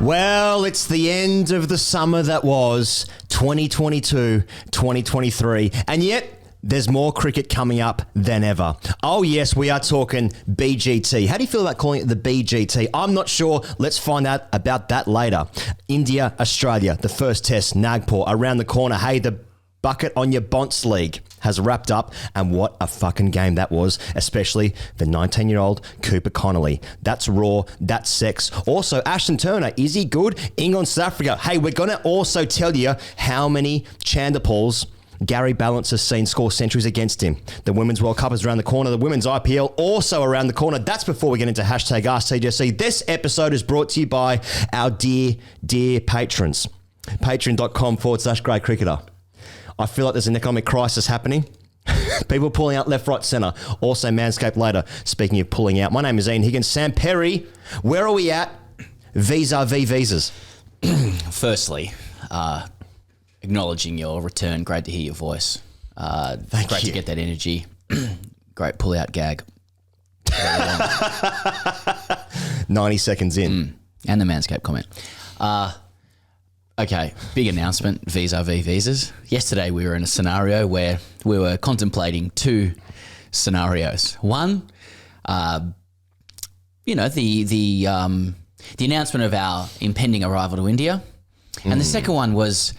Well, it's the end of the summer that was 2022, 2023, and yet there's more cricket coming up than ever. Oh yes, we are talking BGT. How do you feel about calling it the BGT? I'm not sure. Let's find out about that later. India, Australia, the first test, Nagpur, around the corner. Hey, the bucket on Your Bonce League has wrapped up, and what a fucking game that was, especially the 19-year-old Cooper Connolly. That's raw, that's sex. Also, Ashton Turner, is he good? England, South Africa. Hey, we're going to also tell you how many Chandapals Gary Balance has seen score centuries against him. The Women's World Cup is around the corner. The Women's IPL also around the corner. That's before we get into hashtag AskTGC. This episode is brought to you by our dear, dear patrons. Patreon.com/Great Cricketer. I feel like there's an economic crisis happening. People pulling out left, right, centre. Also MANSCAPED later. Speaking of pulling out, my name is Ian Higgins. Sam Perry, where are we at vis-a-vis visas? Firstly, acknowledging your return. Great to hear your voice. Thank great you. to get that energy. Great pull-out gag. 90 seconds in. And the Manscaped comment. Okay, big announcement vis-a-vis visas. Yesterday we were in a scenario where we were contemplating two scenarios. One, the announcement of our impending arrival to India. And the second one was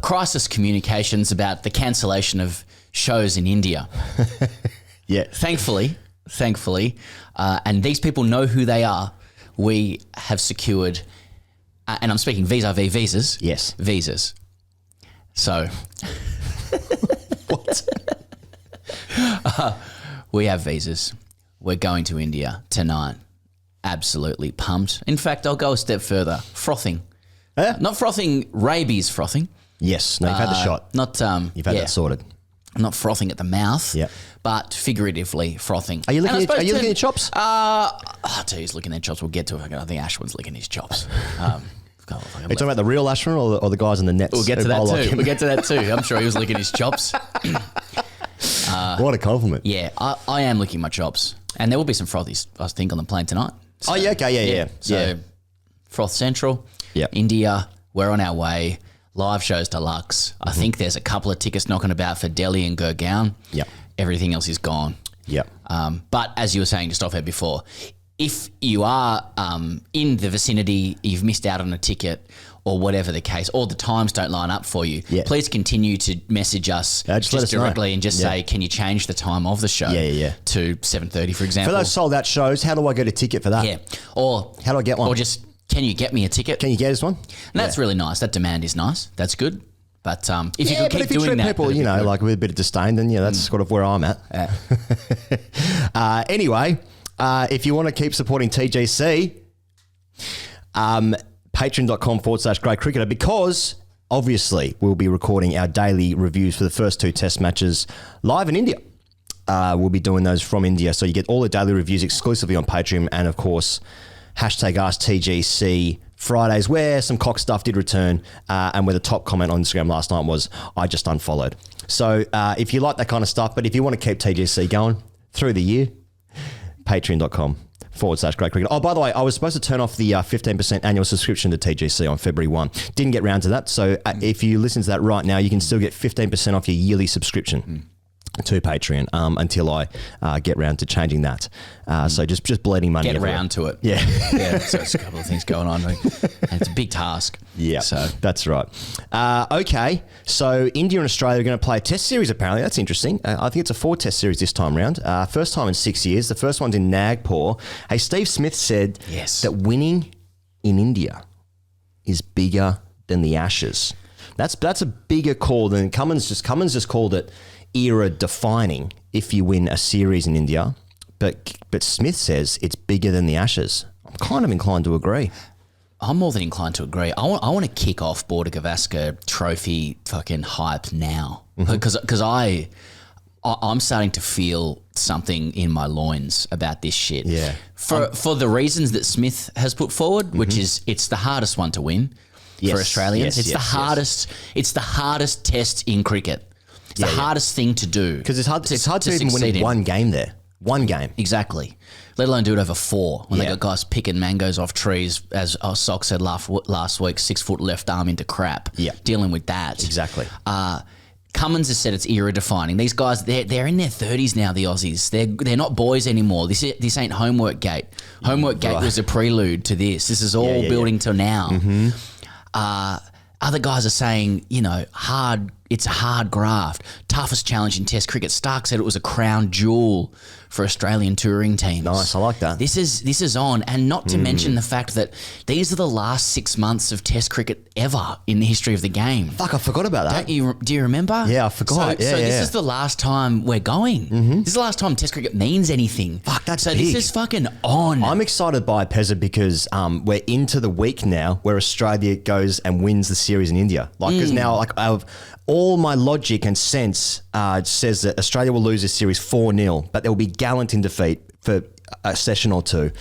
crisis communications about the cancellation of shows in India. Yeah. Thankfully, and these people know who they are, we have secured, and I'm speaking vis-a-vis visas. Yes. Visas. So. What? We have visas. We're going to India tonight. Absolutely pumped. In fact, I'll go a step further. Frothing. Not frothing, rabies frothing. Yes. No, you've had the shot. Not You've had that sorted. Not frothing at the mouth, Yep. but figuratively frothing. Are you looking at your chops? He's licking their chops. We'll get to it. I think Ashwin's licking his chops. Are you talking about the real Ashwin or the guys in the nets? We'll get to that too. We'll get to that too. I'm sure he was licking his chops. What a compliment. Yeah, I am licking my chops. And there will be some frothies, I think, on the plane tonight. So, Oh, yeah, okay, yeah. So, Froth Central, Yep. India, we're on our way. Live shows deluxe. I think there's a couple of tickets knocking about for Delhi and Gurgaon. Yep. Everything else is gone. Yep. But as you were saying just off air before, if you are in the vicinity, you've missed out on a ticket or whatever the case, or the times don't line up for you, please continue to message us just let us directly know. and just say, can you change the time of the show to 7:30, for example? For those sold out shows, how do I get a ticket for that? Yeah. Or how do I get one? Or just, can you get me a ticket? Can you get us one? And that's really nice. That demand is nice. That's good. But if you Yeah, can keep but if you doing treat that, people, that'd be good. like with a bit of disdain, then that's sort of where I'm at. Anyway, if you want to keep supporting TGC, patreon.com/Great Cricketer, because obviously we'll be recording our daily reviews for the first two test matches live in India. We'll be doing those from India. So you get all the daily reviews exclusively on Patreon, and of course, hashtag AskTGC Fridays, where some cock stuff did return, and where the top comment on Instagram last night was, I just unfollowed. So if you like that kind of stuff, but if you want to keep TGC going through the year, patreon.com/Great Cricketer. Oh, by the way, I was supposed to turn off the 15% annual subscription to TGC on February 1. Didn't get round to that. So if you listen to that right now, you can still get 15% off your yearly subscription to Patreon until I get round to changing that. So just bleeding money. Get round to it. Yeah. Yeah. So it's a couple of things going on. And it's a big task. Yeah, So that's right. Okay, so India and Australia are going to play a test series apparently. That's interesting. I think it's a 4-test series this time round. First time in 6 years. The first one's in Nagpur. Hey, Steve Smith said that winning in India is bigger than the Ashes. That's a bigger call than Cummins just called it era defining if you win a series in India. But Smith says it's bigger than the Ashes. I'm kind of inclined to agree. I'm more than inclined to agree. I want to kick off Border Gavaskar Trophy fucking hype now, because I'm starting to feel something in my loins about this shit. Yeah. For the reasons that Smith has put forward, which is it's the hardest one to win for Australians. It's the hardest test in cricket. It's the hardest thing to do. Because it's hard to even win one game there. One game. Exactly. Let alone do it over 4 when they Yeah. got guys picking mangoes off trees, as Sock said last week, 6 foot left arm into crap. Yeah. Dealing with that. Exactly. Cummins has said it's era defining. These guys, they're in their 30s now, the Aussies. They're not boys anymore. This ain't homework gate. Homework gate was a prelude to this. This is all building to now. Other guys are saying, you know, it's a hard graft. Toughest challenge in Test cricket. Stark said it was a crown jewel for Australian touring teams. Nice, I like that. This is on, and not to mention the fact that these are the last 6 months of Test cricket ever in the history of the game. Fuck, I forgot about that. Do you remember? Yeah, I forgot. So Yeah, this yeah. is the last time we're going. This is the last time Test cricket means anything. Fuck, that's so big. this is fucking on. I'm excited by Pezza because we're into the week now where Australia goes and wins the series in India. Like, because now, like, all my logic and sense says that Australia will lose this series 4-0, but there will be gallant in defeat for a session or two.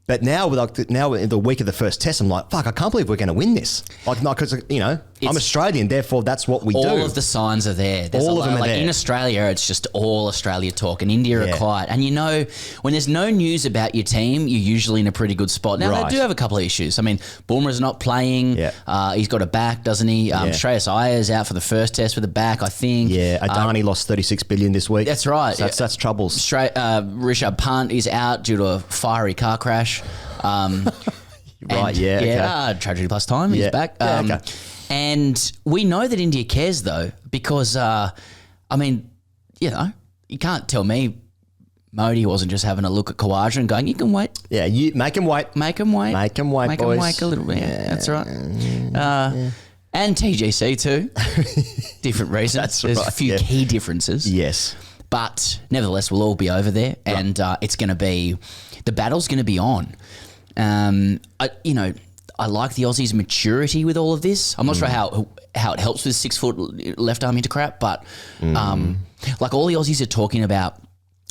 But now in the week of the first test, I'm like, fuck, I can't believe we're going to win this. Like, no, because, you know, I'm Australian, therefore that's what we do. All of the signs are there. There's All of them are there. In Australia, it's just all Australia talk, and India are quiet. And you know, when there's no news about your team, you're usually in a pretty good spot. Now, Right. they do have a couple of issues. I mean, Boomer's not playing. Yeah. He's got a back, doesn't he? Shreyas Iyer's out for the first test with a back, I think. Yeah, Adani lost 36 billion this week. That's right. So that's troubles. Rishabh Pant is out due to a fiery car crash. Right, okay. Tragedy plus time. He's back. Okay. And we know that India cares, though, because, I mean, you know, you can't tell me Modi wasn't just having a look at Khawaja and going, you can wait. Yeah, you make him wait. Make him wait. Make him wait, Make boys. him wait a little bit. Yeah, that's right. And TGC, too. Different reasons. There's a few key differences. Yes. But nevertheless, we'll all be over there, and it's going to be the battle's going to be on. I like the Aussies' maturity with all of this. I'm not sure how it helps with 6 foot left arm into crap, but like all the Aussies are talking about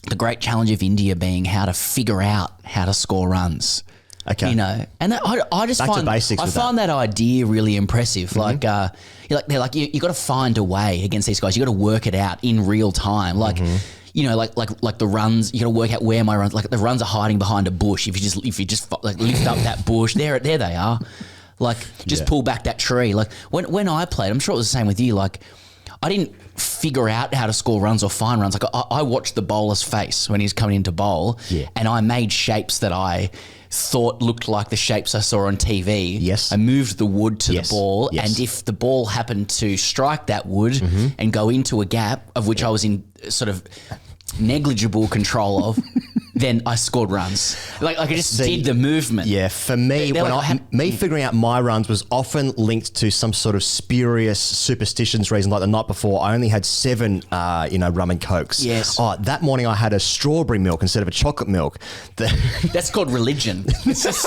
the great challenge of India being how to figure out how to score runs. Okay. You know, and I just Back to find basics with find that idea really impressive. Like, they're like you got to find a way against these guys. You got to work it out in real time. Like, you know, like the runs. You got to work out where my runs. Like the runs are hiding behind a bush. If you just like lift up that bush, there they are. Like just pull back that tree. Like when I played, I'm sure it was the same with you. Like I didn't figure out how to score runs or find runs. Like I watched the bowler's face when he's coming into bowl, and I made shapes that I thought looked like the shapes I saw on TV. Yes. I moved the wood to the ball, Yes. and if the ball happened to strike that wood and go into a gap, of which I was in sort of negligible control of, then I scored runs. Like I just did the movement. Yeah, for me, me figuring out my runs was often linked to some sort of spurious superstitions reason. Like the night before, I only had 7, rum and cokes. Yes. Oh, that morning I had a strawberry milk instead of a chocolate milk. That's called religion. It's just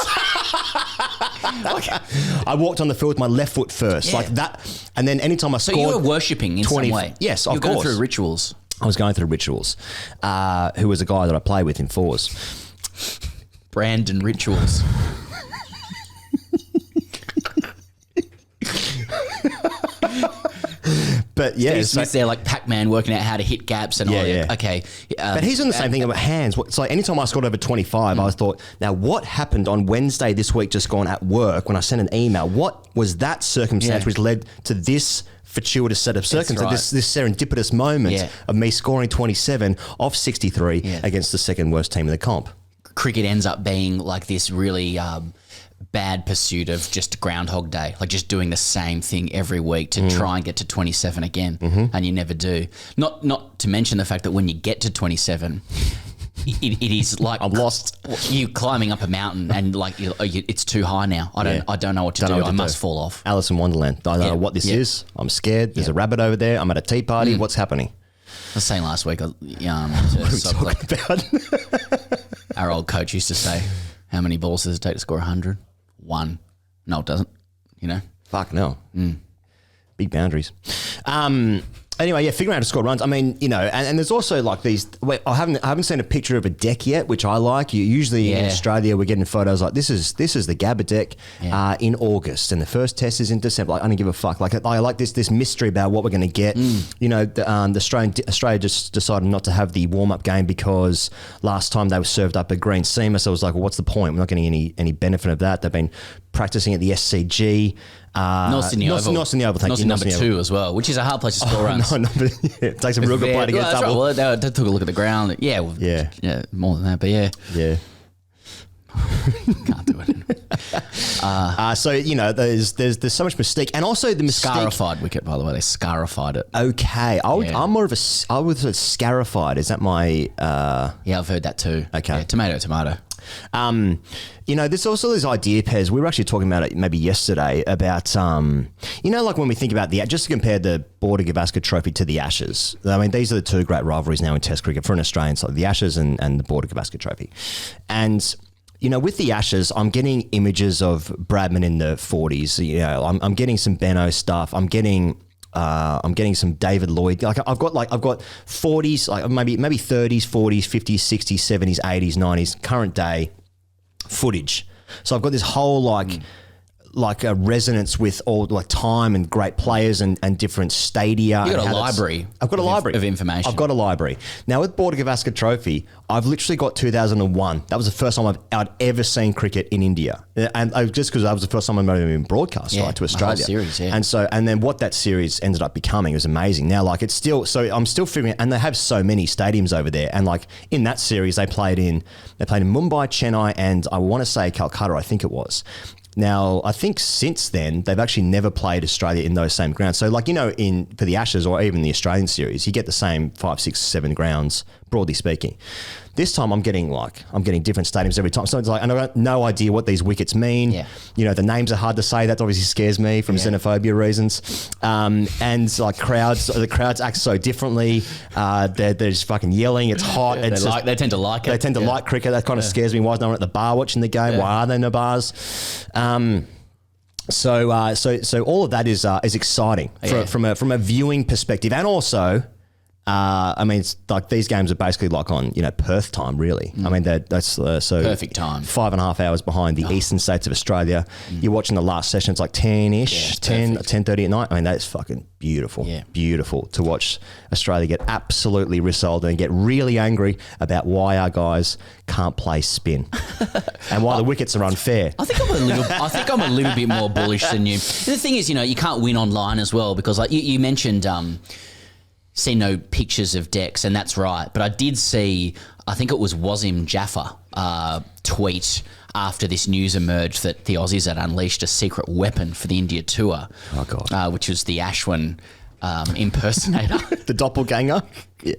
I walked on the field with my left foot first, like that, and then anytime I scored, so you were worshipping in 20 some way. Yes, you of were going course. through rituals. I was going through rituals. Who was a guy that I play with in fours. Brand and rituals. But yeah, Steve Smith's there like Pac-Man working out how to hit gaps and all. Yeah. Okay. But he's doing the same thing about hands. It's like anytime I scored over 25, I thought, now what happened on Wednesday this week just gone at work when I sent an email? What was that circumstance which led to this fortuitous set of circumstances, this serendipitous moment of me scoring 27 off 63 against the second worst team in the comp? Cricket ends up being like this really bad pursuit of just Groundhog Day, like just doing the same thing every week to try and get to 27 again, and you never do. Not to mention the fact that when you get to 27, it is like I'm lost. You climbing up a mountain and like it's too high now. I don't know what to do. I must fall off. Alice in Wonderland. I don't know what this is. I'm scared. There's a rabbit over there. I'm at a tea party. What's happening? I was saying last week, our old coach used to say, how many balls does it take to score 100? 1. No, it doesn't. You know? Fuck no. Big boundaries. Anyway, yeah, figuring out how to score runs. I mean, you know, and there's also like these. Wait, I haven't seen a picture of a deck yet, which I like. Usually in Australia, we're getting photos like this is the Gabba deck in August, and the first test is in December. Like, I don't give a fuck. Like, I like this mystery about what we're going to get. You know, the Australia just decided not to have the warm up game because last time they were served up a green seamer. So I was like, well, what's the point? We're not getting any benefit of that. They've been practicing at the SCG. Not Sydney Oval. Not Sydney Oval, thank you. Not number 2 as well, which is a hard place to score runs. It takes a real good play to get a double. Right. Well, they took a look at the ground. Yeah, more than that, but yeah. Can't do it anyway. So, you know, there's so much mystique. And also the mystique. Scarified wicket, by the way. They scarified it. Okay. I'm more of I would say scarified. Is that my... Yeah, I've heard that too. Okay. Yeah, tomato. You know, there's also this idea, Pez, we were actually talking about it maybe yesterday about, you know, like when we think about just to compare the Border Gavaskar Trophy to the Ashes. I mean, these are the two great rivalries now in Test cricket for an Australian side, the Ashes and the Border Gavaskar Trophy. And, you know, with the Ashes, I'm getting images of Bradman in the 40s. You know, I'm getting some Benno stuff. I'm getting some David Lloyd. Like I've got 40s, like maybe 30s, 40s, 50s, 60s, 70s, 80s, 90s, current day footage. So I've got this whole like a resonance with all like time and great players and different stadia. You've got a library. I've got a library of information. I've got a library. Now with Border Gavaskar Trophy, I've literally got 2001. That was the first time I'd ever seen cricket in India, and just because that was the first time I'd been broadcast right to Australia. The whole series, and then what that series ended up becoming was amazing. Now like it's still I'm still figuring, and they have so many stadiums over there, and like in that series they played in Mumbai, Chennai, and I want to say Calcutta. I think it was. Now, I think since then, they've actually never played Australia in those same grounds. So, like, you know, for the Ashes or even the Australian series, you get the same 5, 6, 7 grounds, broadly speaking. This time I'm getting different stadiums every time. So it's like, and I've got no idea what these wickets mean. Yeah. You know, the names are hard to say. That obviously scares me from xenophobia reasons. And like the crowds act so differently. They're just fucking yelling. It's hot. They tend to like it. They tend to like cricket. That kind of scares me. Why is no one at the bar watching the game? Why are there no bars? So all of that is exciting from a viewing perspective, and also, I mean, it's like these games are basically like on Perth time, really. I mean that's so perfect time. 5.5 hours behind the eastern states of Australia. You're watching the last session. It's like 10-ish, 10:30 at night. I mean that's fucking beautiful. Yeah. Beautiful to watch Australia get absolutely rissoled and get really angry about why our guys can't play spin and why the wickets are unfair. I think I'm a little bit more bullish than you. The thing is, you can't win online as well because, like you mentioned, see no pictures of decks, and that's right. But I did see, I think it was Wasim Jaffer tweet after this news emerged that the Aussies had unleashed a secret weapon for the India tour. Oh God! Which was the Ashwin impersonator, the doppelganger. Yeah.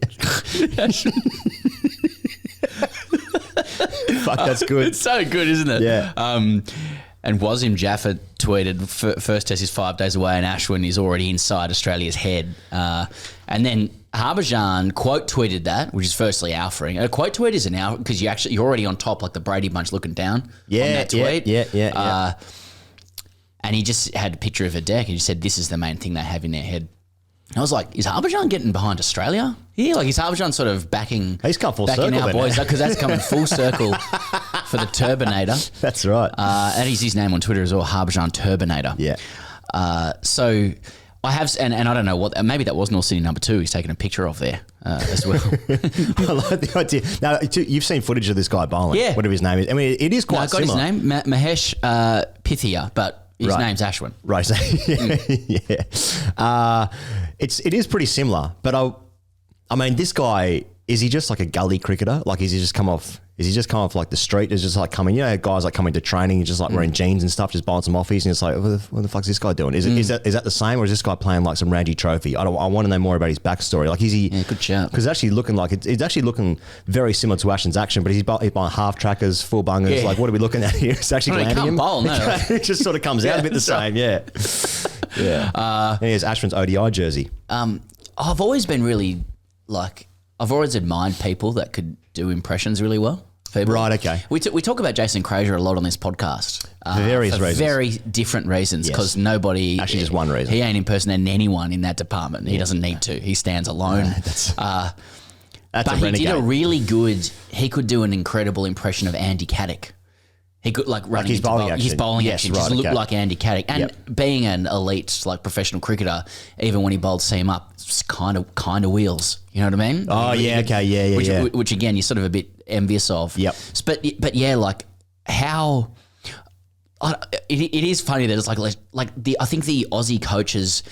Fuck, that's good. It's so good, isn't it? Yeah. And Wasim Jaffer tweeted, first test is 5 days away and Ashwin is already inside Australia's head. And then Harbhajan quote tweeted that, which is firstly alphaing. A quote tweet is an alpha because you're already on top like the Brady Bunch looking down on that tweet. Yeah. And he just had a picture of a deck and he said, this is the main thing they have in their head. And I was like, is Harbhajan getting behind Australia? Yeah, like is Harbhajan sort of backing our boys because that's coming full circle for the Turbinator. That's right. And he's his name on Twitter as well, Harbhajan Turbinator. Yeah. So I have, and I don't know what, maybe that was North Sydney number 2 he's taken a picture of there as well. I like the idea. Now, you've seen footage of this guy bowling. Yeah. Whatever his name is. I mean, it is quite similar. I got his name, Mahesh Pithia, but his name's Ashwin. Right. Yeah. It is pretty similar, but I mean, this guy, is he just like a gully cricketer? Like, is he just come off like the street? Is just like coming, guys like coming to training, just like wearing jeans and stuff, just buying some offies, and it's like, what the fuck's this guy doing? Is that the same, or is this guy playing like some Ranji Trophy? I want to know more about his backstory. Like, is he? Yeah, good shout. Because it's actually looking very similar to Ashton's action, but he's buying half trackers, full bungers. Yeah. Like, what are we looking at here? It's actually landing him. Bowl, no. It just sort of comes out a bit the same. Yeah. Yeah. Here's Ashwin's ODI jersey. I've always been really I've always admired people that could do impressions really well. people. Right, okay. We talk about Jason Crozier a lot on this podcast. For various for reasons. Very different reasons, because nobody... Actually, just one reason. He ain't impersonating anyone in that department. He doesn't need to. He stands alone. That's but a he renegade. did a really good... He could do an incredible impression of Andy Caddick. He could running his into bowling action. His bowling Yes, action right, just looked okay. like Andy Caddick. And being an elite professional cricketer, even when he bowled seam up, it's kind of wheels. You know what I mean? Oh, yeah, okay, yeah. Which again, you're sort of a bit envious of. Yep. But yeah, how... It is funny that it's I think the Aussie coaches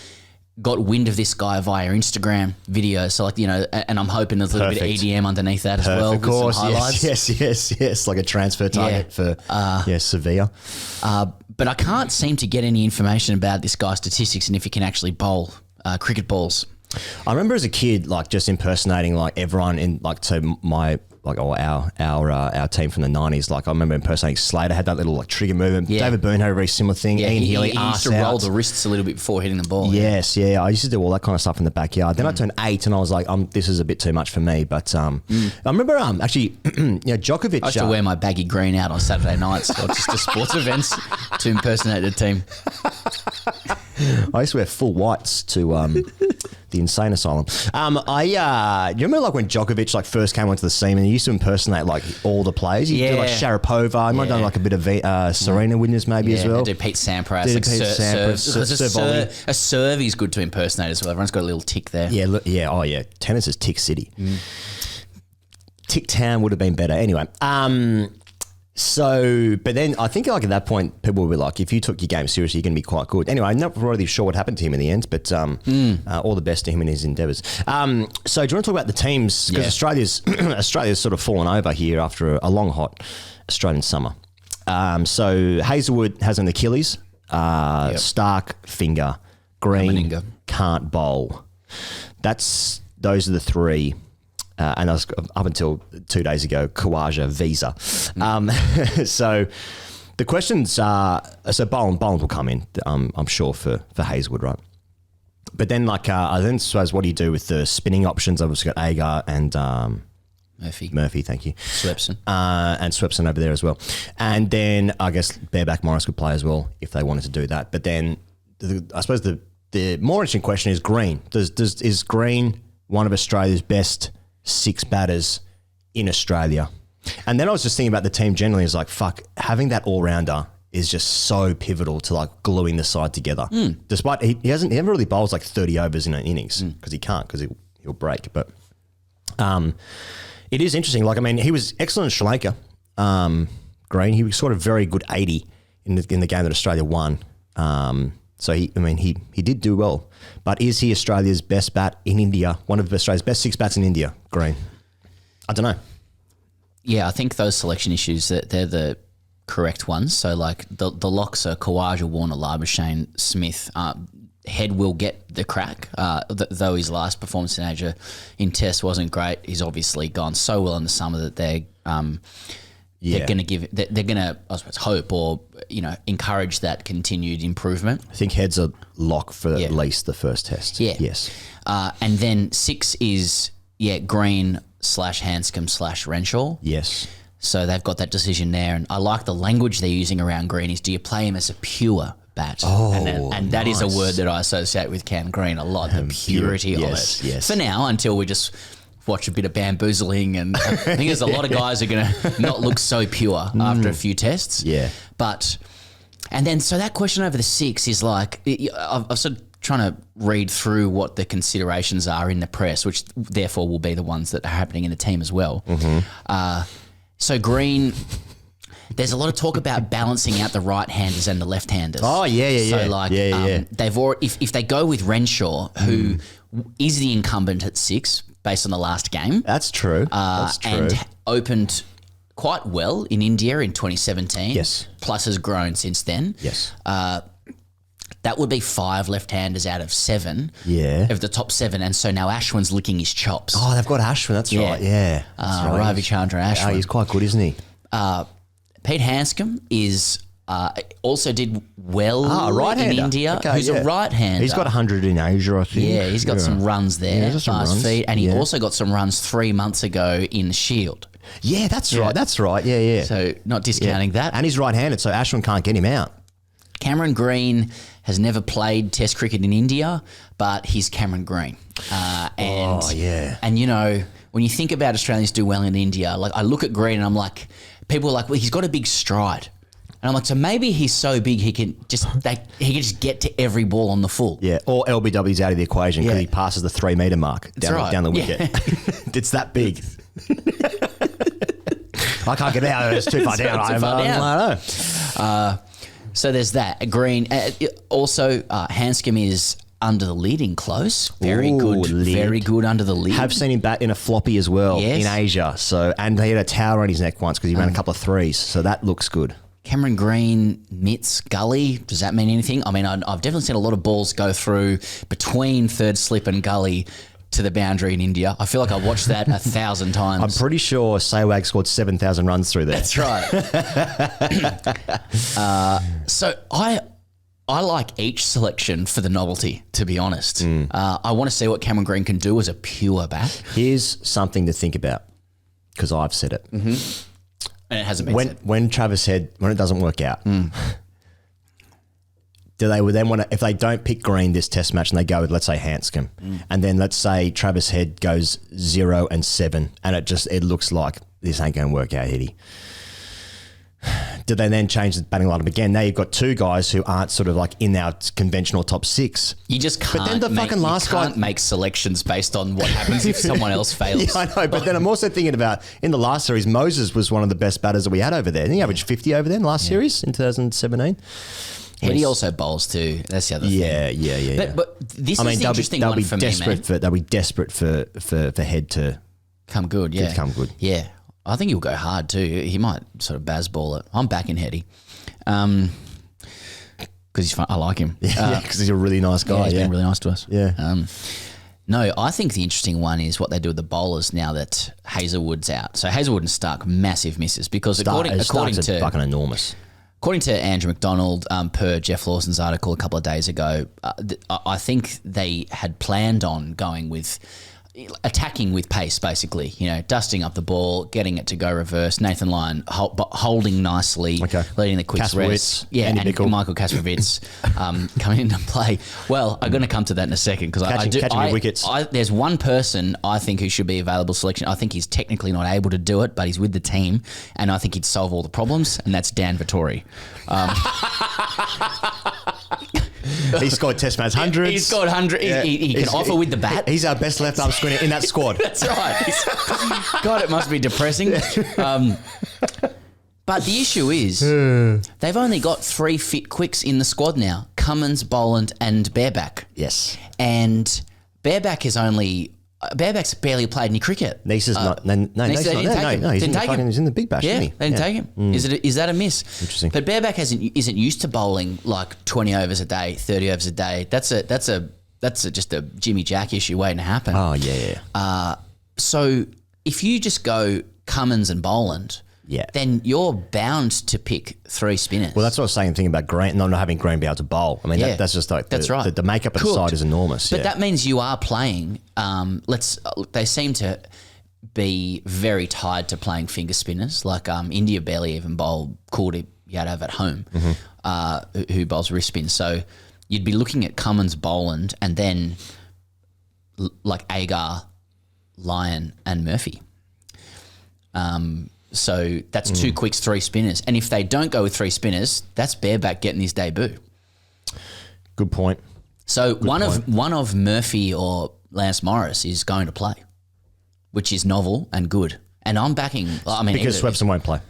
got wind of this guy via Instagram video. So and I'm hoping there's a little bit of EDM underneath that as well. Of course, with some highlights. yes. Like a transfer target for Sevilla. But I can't seem to get any information about this guy's statistics and if he can actually bowl cricket balls. I remember as a kid, just impersonating everyone in to my our team from the 90s. I remember impersonating Slater, had that little trigger movement. Yeah. David Byrne had a very similar thing. Ian Healy, he used to roll the wrists a little bit before hitting the ball. Yes, yeah. I used to do all that kind of stuff in the backyard. Then I turned 8 and I was like, this is a bit too much for me. But I remember actually, Djokovic. I used to wear my baggy green out on Saturday nights or just to sports events to impersonate the team. I used to wear full whites to the insane asylum. Do you remember when Djokovic first came onto the scene and he used to impersonate all the players? He did Sharapova. He might have done a bit of Serena Williams maybe as well. Did Pete Sampras. A serve is good to impersonate as well. Everyone's got a little tick there. Yeah, yeah. Oh yeah. Tennis is Tick City. Tick Town would have been better. Anyway. But then I think at that point, people will be like, if you took your game seriously, you're going to be quite good. Anyway, I'm not really sure what happened to him in the end, but all the best to him in his endeavours. So do you want to talk about the teams? Because Australia's sort of fallen over here after a long, hot Australian summer. So Hazelwood has an Achilles, Stark finger, Green can't bowl. Those are the three. And I was up until 2 days ago, Khawaja visa. So the questions are, Boland will come in, I'm sure, for Hazelwood, right? But then I then suppose what do you do with the spinning options? I've obviously got Agar and Murphy, thank you. Swepson. And Swepson over there as well. And then I guess Bareback Morris could play as well if they wanted to do that. But then I suppose the more interesting question is Green. Is Green one of Australia's best 6 batters in Australia? And then I was just thinking about the team generally. Is having that all-rounder is just so pivotal to gluing the side together. Despite he never really bowls 30 overs in an innings because he can't, because he'll break. But it is interesting. He was excellent in Sri Lanka. Green, he was sort of very good 80 in the game that Australia won. So he did do well. But is he Australia's best bat in India? One of Australia's best 6 bats in India, Green? I don't know. Yeah, I think those selection issues, they're the correct ones. So the locks are Khawaja, Warner, Labuschagne, Smith. Head will get the crack, though his last performance in Asia in Test wasn't great. He's obviously gone so well in the summer that they're going to they're going to, I suppose, hope or encourage that continued improvement. I think Head's a lock for at least the first Test. Yeah. Yes. And then 6 is Green /Hanscom /Renshaw. Yes. So they've got that decision there, and I like the language they're using around Green. Is do you play him as a pure bat? Oh, and that is a word that I associate with Cam Green a lot. The purity of it. Yes. For now, until we just watch a bit of bamboozling, and I think there's a lot of guys who are going to not look so pure after a few tests. Yeah. And then so that question over the 6 is I've sort of trying to read through what the considerations are in the press, which therefore will be the ones that are happening in the team as well. So Green, there's a lot of talk about balancing out the right-handers and the left-handers. Oh, yeah. So they've already, if they go with Renshaw, who is the incumbent at 6 based on the last game. That's true. And opened quite well in India in 2017. Yes. Plus has grown since then. Yes. That would be 5 left-handers out of 7. Yeah. Of the top 7. And so now Ashwin's licking his chops. Oh, they've got Ashwin. That's right. Yeah. That's right. Ravi Chandra Ashwin. He's quite good, isn't he? Pete Hanscom is also did well right-hander. in India. Okay, who's a right-hander. He's got 100 in Asia, I think. Yeah, he's got some runs there. Yeah, some fast runs. feet. And he also got some runs 3 months ago in the Shield. Yeah, that's right. That's right. Yeah, yeah. So not discounting that. And he's right-handed, so Ashwin can't get him out. Cameron Green has never played Test cricket in India, but he's Cameron Green. And you know, when you think about Australians do well in India, like I look at Green and I'm like, people are like, well, he's got a big stride. And I'm like, so maybe he's so big he can just get to every ball on the full. Yeah, or LBW's out of the equation because he passes the 3 metre mark down the wicket. Yeah. It's that big. I can't get out. It's too far down. I don't know. So there's that. Green. Also, Hanscom is under the lid in close. Very good under the lid. Have seen him bat in a floppy as well in Asia. So, and he had a towel on his neck once because he ran a couple of threes. So that looks good. Cameron Green, mitts, gully. Does that mean anything? I mean, I've definitely seen a lot of balls go through between third slip and gully to the boundary in India. I feel like I watched that 1,000 times. I'm pretty sure Sehwag scored 7,000 runs through there. That's right. So I like each selection for the novelty, to be honest. I want to see what Cameron Green can do as a pure bat. Here's something to think about because I've said it. Mm-hmm. And it hasn't been said. When Travis Head, when it doesn't work out, do they would then want to, if they don't pick Green this test match and they go with, let's say, Hanscom, and then let's say Travis Head goes 0-7 and it looks like this ain't going to work out, Hitty. Do they then change the batting lineup again? Now you've got 2 guys who aren't sort of like in our conventional top 6. You just can't. But then can't make selections based on what happens if someone else fails. Yeah, I know. But then I'm also thinking about in the last series, Moses was one of the best batters that we had over there. And he averaged 50 over there in the last series in 2017. He also bowls too. That's the other thing. Yeah. But this is the interesting one for me, man. They'll be desperate for Head to come good. Yeah, come good. Yeah. I think he'll go hard too. He might sort of Bazball it. I'm backing Hetty. Because he's fun. I like him. Yeah, because he's a really nice guy. He's been really nice to us. Yeah. No, I think the interesting one is what they do with the bowlers now that Hazelwood's out. So Hazelwood and Stark, massive misses because according to fucking enormous. According to Andrew McDonald, per Jeff Lawson's article a couple of days ago, I think they had planned on going with attacking with pace, basically, dusting up the ball, getting it to go reverse. Nathan Lyon holding nicely, leading the quick rest. Yeah, Andy and Bickle. Michael Kasrovitz coming into play. Well, I'm going to come to that in a second because catching wickets. There's one person I think who should be available selection. I think he's technically not able to do it, but he's with the team, and I think he'd solve all the problems, and that's Dan Vittori. He scored Test match hundreds. He's scored 100. He can offer with the bat. He's our best left arm spinner in that squad. That's right. God, it must be depressing. But the issue is they've only got 3 fit quicks in the squad now: Cummins, Boland, and Bareback. Yes. And Bareback's barely played any cricket. He's not. He's in the Big Bash. Yeah, isn't he? they didn't take him. Is that a miss? Interesting. But Bareback isn't used to bowling like 20 overs a day, 30 overs a day. That's just a Jimmy Jack issue waiting to happen. Oh yeah. So if you just go Cummins and Boland, then you're bound to pick 3 spinners. Well, that's what I was saying. Thinking about Green, not having Green be able to bowl. I mean, that's just like that's right. The makeup of the side is enormous. But that means you are playing. They seem to be very tied to playing finger spinners. Like India barely even bowl Kuldeep Yadav at home, who bowls wrist spin. So you'd be looking at Cummins, Boland, and then like Agar, Lyon, and Murphy. So that's 2 quicks, 3 spinners. And if they don't go with 3 spinners, that's Bareback getting his debut. Good point. So one of Murphy or Lance Morris is going to play, which is novel and good. And I'm backing. I mean, because Swepson won't play.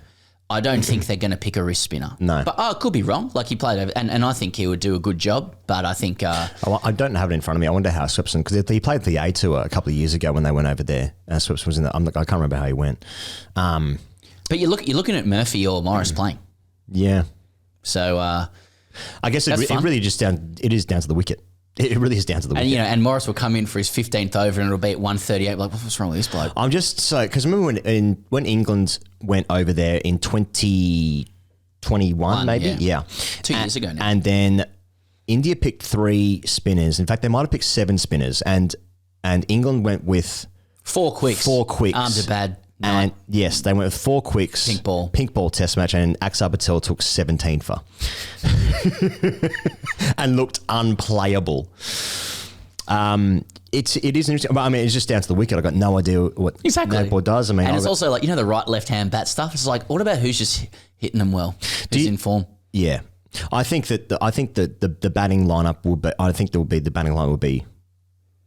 I don't think they're going to pick a wrist spinner. No. But I could be wrong. Like he played over, and I think he would do a good job. But I think... I don't have it in front of me. I wonder how Swepson... Because he played the A Tour a couple of years ago when they went over there. Swepson was in the... I can't remember how he went. But you're looking at Murphy or Morris playing. Yeah. So... I guess it really just it is down to the wicket. It really is down to the wicket. And Morris will come in for his 15th over and it'll be at 138. Like, what's wrong with this bloke? I'm just because remember when England went over there in 2021, maybe? Yeah. 2 years ago now. And then India picked 3 spinners. In fact, they might have picked 7 spinners. And England went with 4 quicks. 4 quicks. Ahmedabad, And yes, they went with 4 quicks. Pink ball test match, and Axar Patel took 17 for. And looked unplayable. It is interesting. But I mean, it's just down to the wicket. I got no idea what Nagpur does. I mean, and it's also like, the right left-hand bat stuff. It's like, what about who's just hitting them well? Who's in form? Yeah, I think that the batting lineup will be. I think there will be the batting line will be.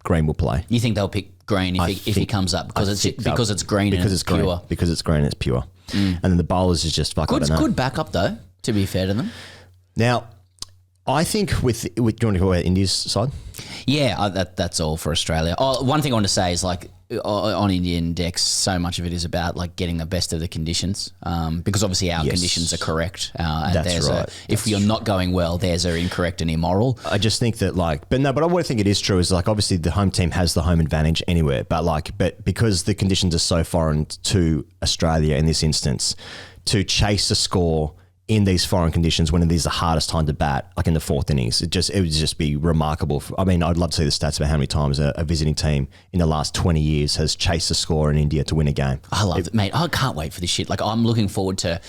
Green will play. You think they'll pick Green if he comes up because it's green and it's pure? Because it's green and it's pure. And then the bowlers is just fuck. Good backup though. To be fair to them. Now, I think with do you want to go about India's side? Yeah, that's all for Australia. Oh, one thing I want to say is like on Indian decks, so much of it is about like getting the best of the conditions, because obviously our conditions are correct. And that's right. If you're not going well, theirs are incorrect and immoral. I just think that but what I think it is true is like obviously the home team has the home advantage anywhere, but because the conditions are so foreign to Australia in this instance, to chase a score in these foreign conditions when it is the hardest time to bat, like in the 4th innings, it would just be remarkable. I mean, I'd love to see the stats about how many times a visiting team in the last 20 years has chased a score in India to win a game. I love it, mate. I can't wait for this shit. Like, I'm looking forward to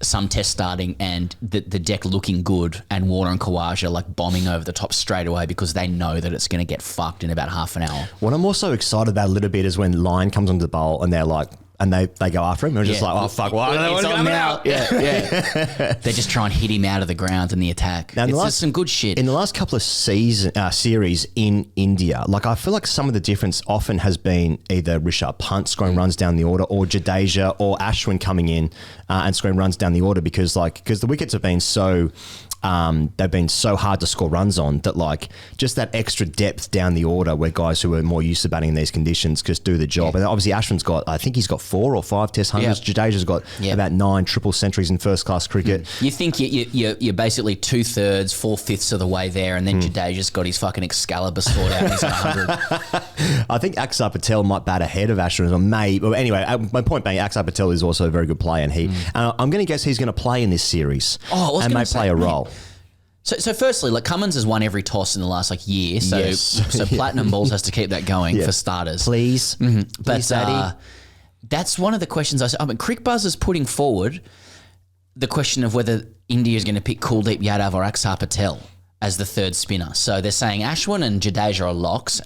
some test starting and the deck looking good and Warner and Khawaja like bombing over the top straight away because they know that it's going to get fucked in about half an hour. What I'm also excited about a little bit is when Lyon comes onto the bowl and they're like, and they go after him. They're just like, oh, fuck, well, it's on now. Yeah. They just try and hit him out of the ground in the attack. Now, it's just some good shit. In the last couple of series in India, like I feel like some of the difference often has been either Rishabh Pant scoring runs down the order or Jadeja or Ashwin coming in and scoring runs down the order because the wickets have been so... they've been so hard to score runs on that like just that extra depth down the order where guys who are more used to batting in these conditions just do the job. And obviously Ashwin's he's got 4 or 5 test hundreds. Jadeja's got about 9 triple centuries in first class cricket. You think you're basically 2/3, 4/5 of the way there, and then Jadeja's got his fucking Excalibur sword out and he's at 100. I think Axar Patel might bat ahead of Ashwin or maybe. Well, anyway, my point being Axar Patel is also a very good player and I'm going to guess he's going to play in this series and may play a role. So firstly, like Cummins has won every toss in the last year, so Platinum Balls has to keep that going for starters. Please. But that's one of the questions I mean, Crickbuzz is putting forward the question of whether India is going to pick Kuldeep Yadav or Axar Patel as the third spinner. So they're saying Ashwin and Jadeja are locks.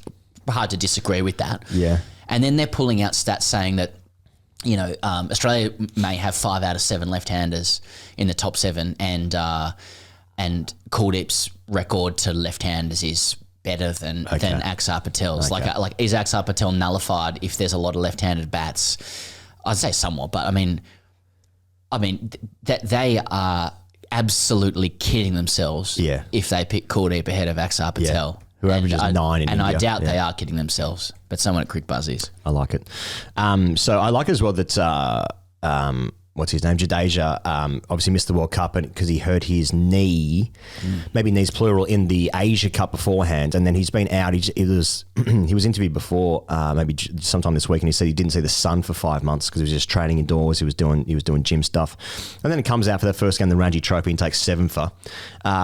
Hard to disagree with that. Yeah. And then they're pulling out stats saying that Australia may have 5 out of 7 left-handers in the top 7 and Kuldeep's record to left-handers is better than Axar Patel's. Okay. Like is Axar Patel nullified if there's a lot of left-handed bats? I'd say somewhat, but I mean that they are absolutely kidding themselves if they pick Kuldeep ahead of Axar Patel. Yeah. Who averages 9 in India. And I doubt they are kidding themselves, but someone at Crickbuzz is. I like it. So I like as well that what's his name? Jadeja obviously missed the World Cup because he hurt his knee, maybe knees plural, in the Asia Cup beforehand, and then he's been out. He was interviewed before, maybe sometime this week, and he said he didn't see the sun for 5 months because he was just training indoors. He was doing gym stuff, and then he comes out for the first game, the Ranji Trophy, and takes 7 for.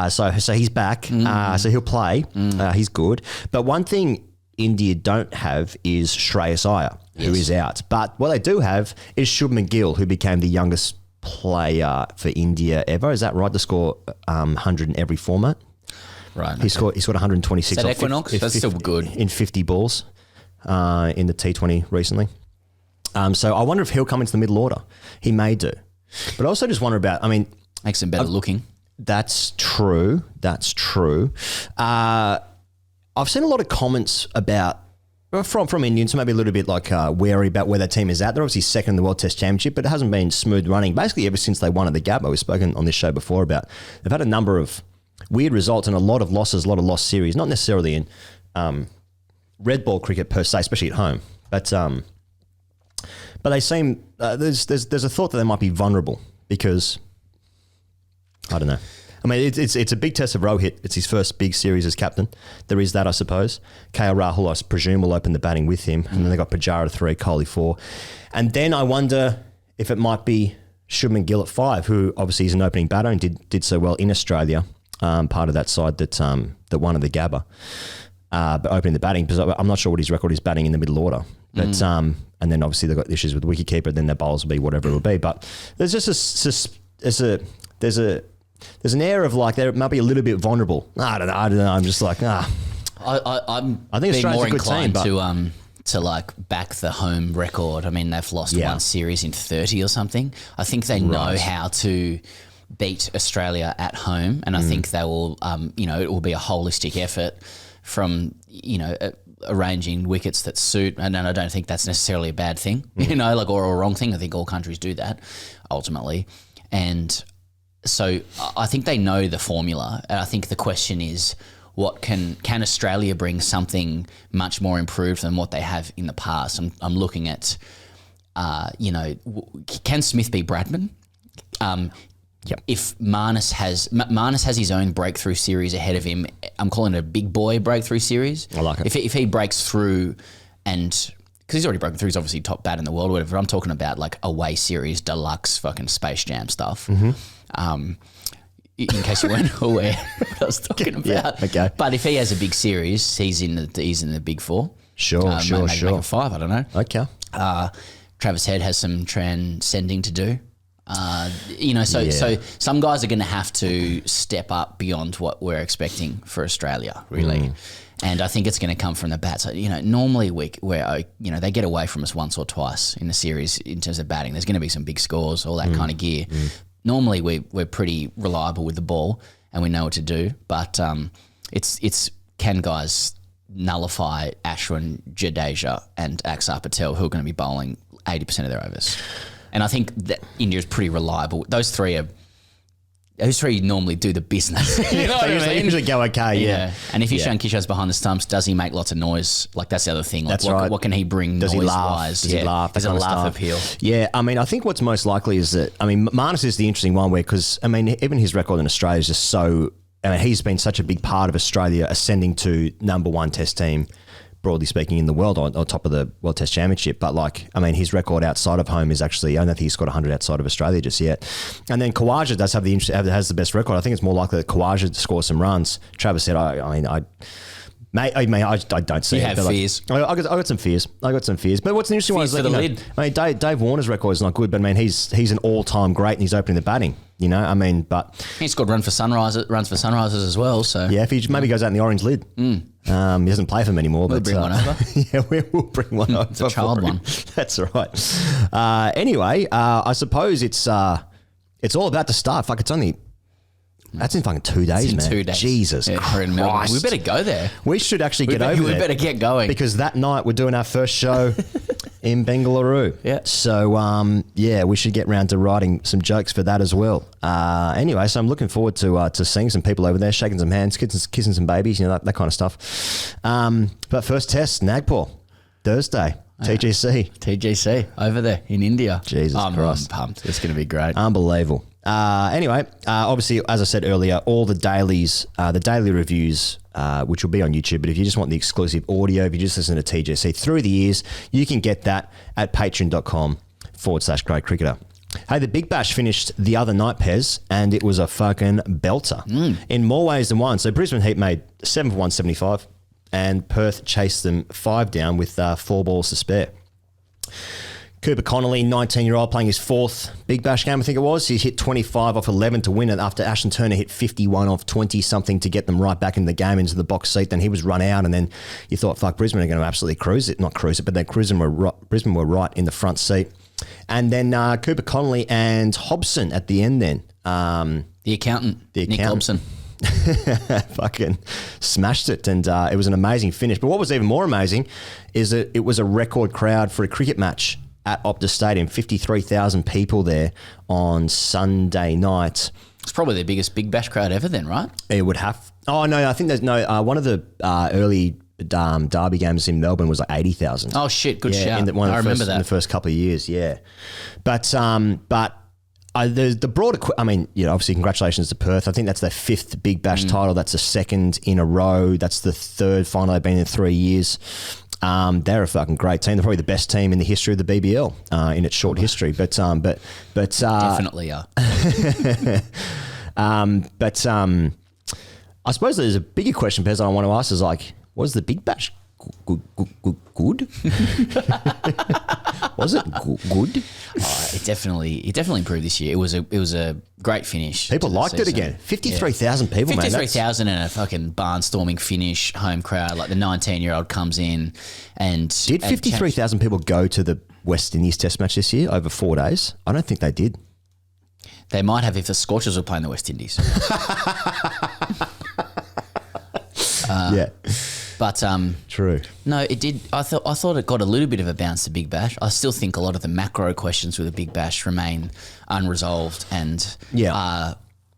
So he's back. So he'll play. He's good. But one thing India don't have is Shreyas Iyer, who is out. But what they do have is Shubman Gill, who became the youngest player for India ever. Is that right? To score 100 in every format. Right. He scored 126. Is that Equinox? That's still good. In 50 balls in the T20 recently. So I wonder if he'll come into the middle order. He may do. But I also just wonder about, makes him better looking. That's true. I've seen a lot of comments about from Indians, maybe a little bit like wary about where their team is at. They're obviously second in the World Test Championship, but it hasn't been smooth running basically ever since they won at the Gabba. We've spoken on this show before about they've had a number of weird results and a lot of losses, a lot of lost series, not necessarily in red ball cricket per se, especially at home, but they seem there's a thought that they might be vulnerable because I don't know. It's a big test of Rohit. It's his first big series as captain. There is that, I suppose. KL Rahul, I presume, will open the batting with him. And then they got Pujara 3, Kohli 4. And then I wonder if it might be Shubman Gill at 5, who obviously is an opening batter and did so well in Australia, part of that side that won at the Gabba. But opening the batting, because I'm not sure what his record is batting in the middle order. But and then obviously they've got issues with the wicketkeeper. Then their bowls will be whatever it will be. But there's just there's an air of like they might be a little bit vulnerable. I don't know. I'm just like I think Australia's more a good inclined team, to like back the home record. I mean, they've lost one series in 30 or something. I think they know how to beat Australia at home, and I think they will. It will be a holistic effort from arranging wickets that suit, and I don't think that's necessarily a bad thing, or a wrong thing. I think all countries do that ultimately, and so I think they know the formula. And I think the question is, what can Australia bring something much more improved than what they have in the past? I'm looking at, can Smith be Bradman? If Marnus has his own breakthrough series ahead of him, I'm calling it a big boy breakthrough series. I like it. If he breaks through, and because he's already broken through, he's obviously top bat in the world, or whatever. I'm talking about like away series, deluxe fucking Space Jam stuff. In case you weren't aware what I was talking about. Yeah, okay. But if he has a big series, he's in the big four. Sure. Make a five, I don't know. Okay. Travis Head has some transcending to do. So some guys are going to have to step up beyond what we're expecting for Australia, really. And I think it's going to come from the bats. So, normally they get away from us once or twice in the series in terms of batting. There's going to be some big scores, all that kind of gear. Normally we're pretty reliable with the ball and we know what to do, but it's can guys nullify Ashwin, Jadeja and Axar Patel, who are going to be bowling 80% of their overs. And I think that India is pretty reliable. Those three normally do the business. You know what I mean? They usually go okay, yeah. And if Ishan Kishar's behind the stumps, does he make lots of noise? Like, that's the other thing. Like, That's right. What can he bring Does he laugh? noise-wise? Does he laugh? There's a laugh appeal. Yeah, I mean, I think what's most likely is that, Marnus is the interesting one because, even his record in Australia is just so, he's been such a big part of Australia ascending to number one test team, broadly speaking, in the world on top of the World Test Championship. But his record outside of home is actually, I don't think he's got 100 outside of Australia just yet. And then Khawaja does has the best record. I think it's more likely that Khawaja scores some runs. Travis said, I don't see you it. have fears. I got some fears. But what's an interesting one is for the lid. Dave Warner's record is not good, but he's an all-time great and he's opening the batting. But he scored runs for Sunrisers as well. So yeah, if he maybe goes out in the orange lid. He doesn't play for them anymore. We'll bring one over. Yeah, we'll bring one over. It's a child one. That's right. Anyway, I suppose it's all about to start. Fuck, it's only. That's in fucking 2 days, man. 2 days. Jesus Christ. We better go there. We should actually get over there. We better get going. Because that night we're doing our first show in Bengaluru. Yeah. So, we should get round to writing some jokes for that as well. Anyway, so I'm looking forward to seeing some people over there, shaking some hands, kissing some babies, that kind of stuff. But first test, Nagpur, Thursday. TGC. Over there in India. Jesus Christ. I'm pumped. It's going to be great. Unbelievable. Obviously, as I said earlier, all the dailies, the daily reviews, which will be on YouTube, but if you just want the exclusive audio, if you just listen to TGC through the years, you can get that at patreon.com/Great Cricketer. Hey, the Big Bash finished the other night, Pez, and it was a fucking belter in more ways than one. So Brisbane Heat made 7 for 175 and Perth chased them 5 down with 4 balls to spare. Cooper Connolly, 19-year-old, playing his 4th Big Bash game, I think it was. He hit 25 off 11 to win it after Ashton Turner hit 51 off 20-something to get them right back in the game, into the box seat. Then he was run out, and then you thought, fuck, Brisbane are going to absolutely cruise it. Not cruise it, but then Brisbane were right in the front seat. And then Cooper Connolly and Hobson at the end then. The accountant, Nick Hobson. Fucking smashed it, and it was an amazing finish. But what was even more amazing is that it was a record crowd for a cricket match at Optus Stadium. 53,000 people there on Sunday night. It's probably the biggest Big Bash crowd ever then, right? It would have... Oh, no, I think there's no... one of the early derby games in Melbourne was like 80,000. Oh, shit, good shout. I remember that. In the first couple of years, yeah. But the broader... obviously, congratulations to Perth. I think that's their 5th Big Bash title. That's the 2nd in a row. That's the 3rd final they've been in 3 years. They're a fucking great team. They're probably the best team in the history of the BBL in its short history. But definitely are. I suppose there's a bigger question, Pez, I want to ask is was the Big Bash good? Was it good? It definitely improved this year. It was a great finish. People liked it again. 53,000 people, man. 53,000 and a fucking barnstorming finish, home crowd. Like the 19-year-old comes in and... Did 53,000 people go to the West Indies Test match this year over 4 days? I don't think they did. They might have if the Scorchers were playing the West Indies. Yeah. But true. No, it did. I thought it got a little bit of a bounce, the Big Bash. I still think a lot of the macro questions with the Big Bash remain unresolved and are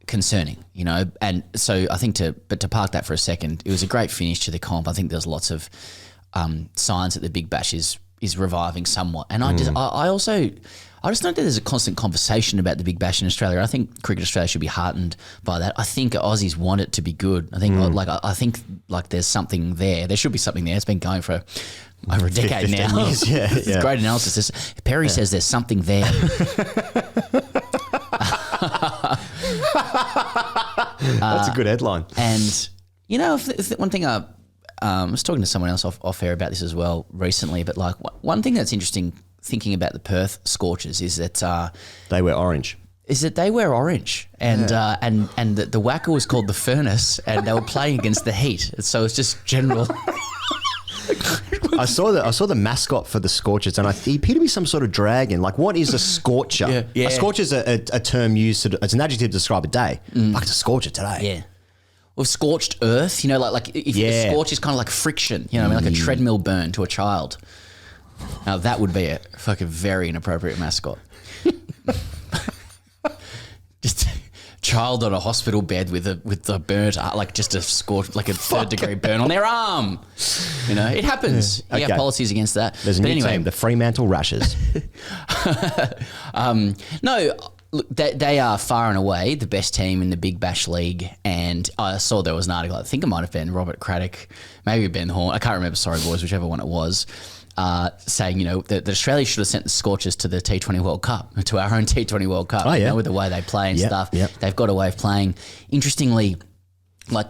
concerning, you know. And so I think to park that for a second, it was a great finish to the comp. I think there's lots of signs that the Big Bash is reviving somewhat. And I just know that there's a constant conversation about the Big Bash in Australia. I think Cricket Australia should be heartened by that. I think Aussies want it to be good. I think I think there's something there. There should be something there. It's been going for over a decade now. Years, It's great analysis. Perry says there's something there. That's a good headline. And you know, if one thing I was talking to someone else off air about this as well recently, but like one thing that's interesting thinking about the Perth Scorchers is that they wear orange. And the whacker was called the Furnace, and they were playing against the Heat. So it's just general. I saw the mascot for the Scorchers, and he appeared to be some sort of dragon. Like, what is a scorcher? Yeah. A scorcher is a term used as an adjective to describe a day. Like, it's a scorcher today. Yeah. Well, scorched earth, you know, like if the scorch is kind of like friction, you know what I mean, like a treadmill burn to a child. Now that would be a fucking very inappropriate mascot. Just a child on a hospital bed with a burnt, like just a scorch, like a third-degree burn on their arm. You know, it happens. You have policies against that. There's a new team, the Fremantle Rashes. No, look, they are far and away the best team in the Big Bash League, and I saw there was an article, I think it might have been Robert Craddock, maybe Ben Horn, I can't remember, sorry boys, whichever one it was, saying, you know, that Australia should have sent the Scorchers to the T20 World Cup, to our own T20 World Cup, you know, with the way they play and stuff. Yep. They've got a way of playing. Interestingly, like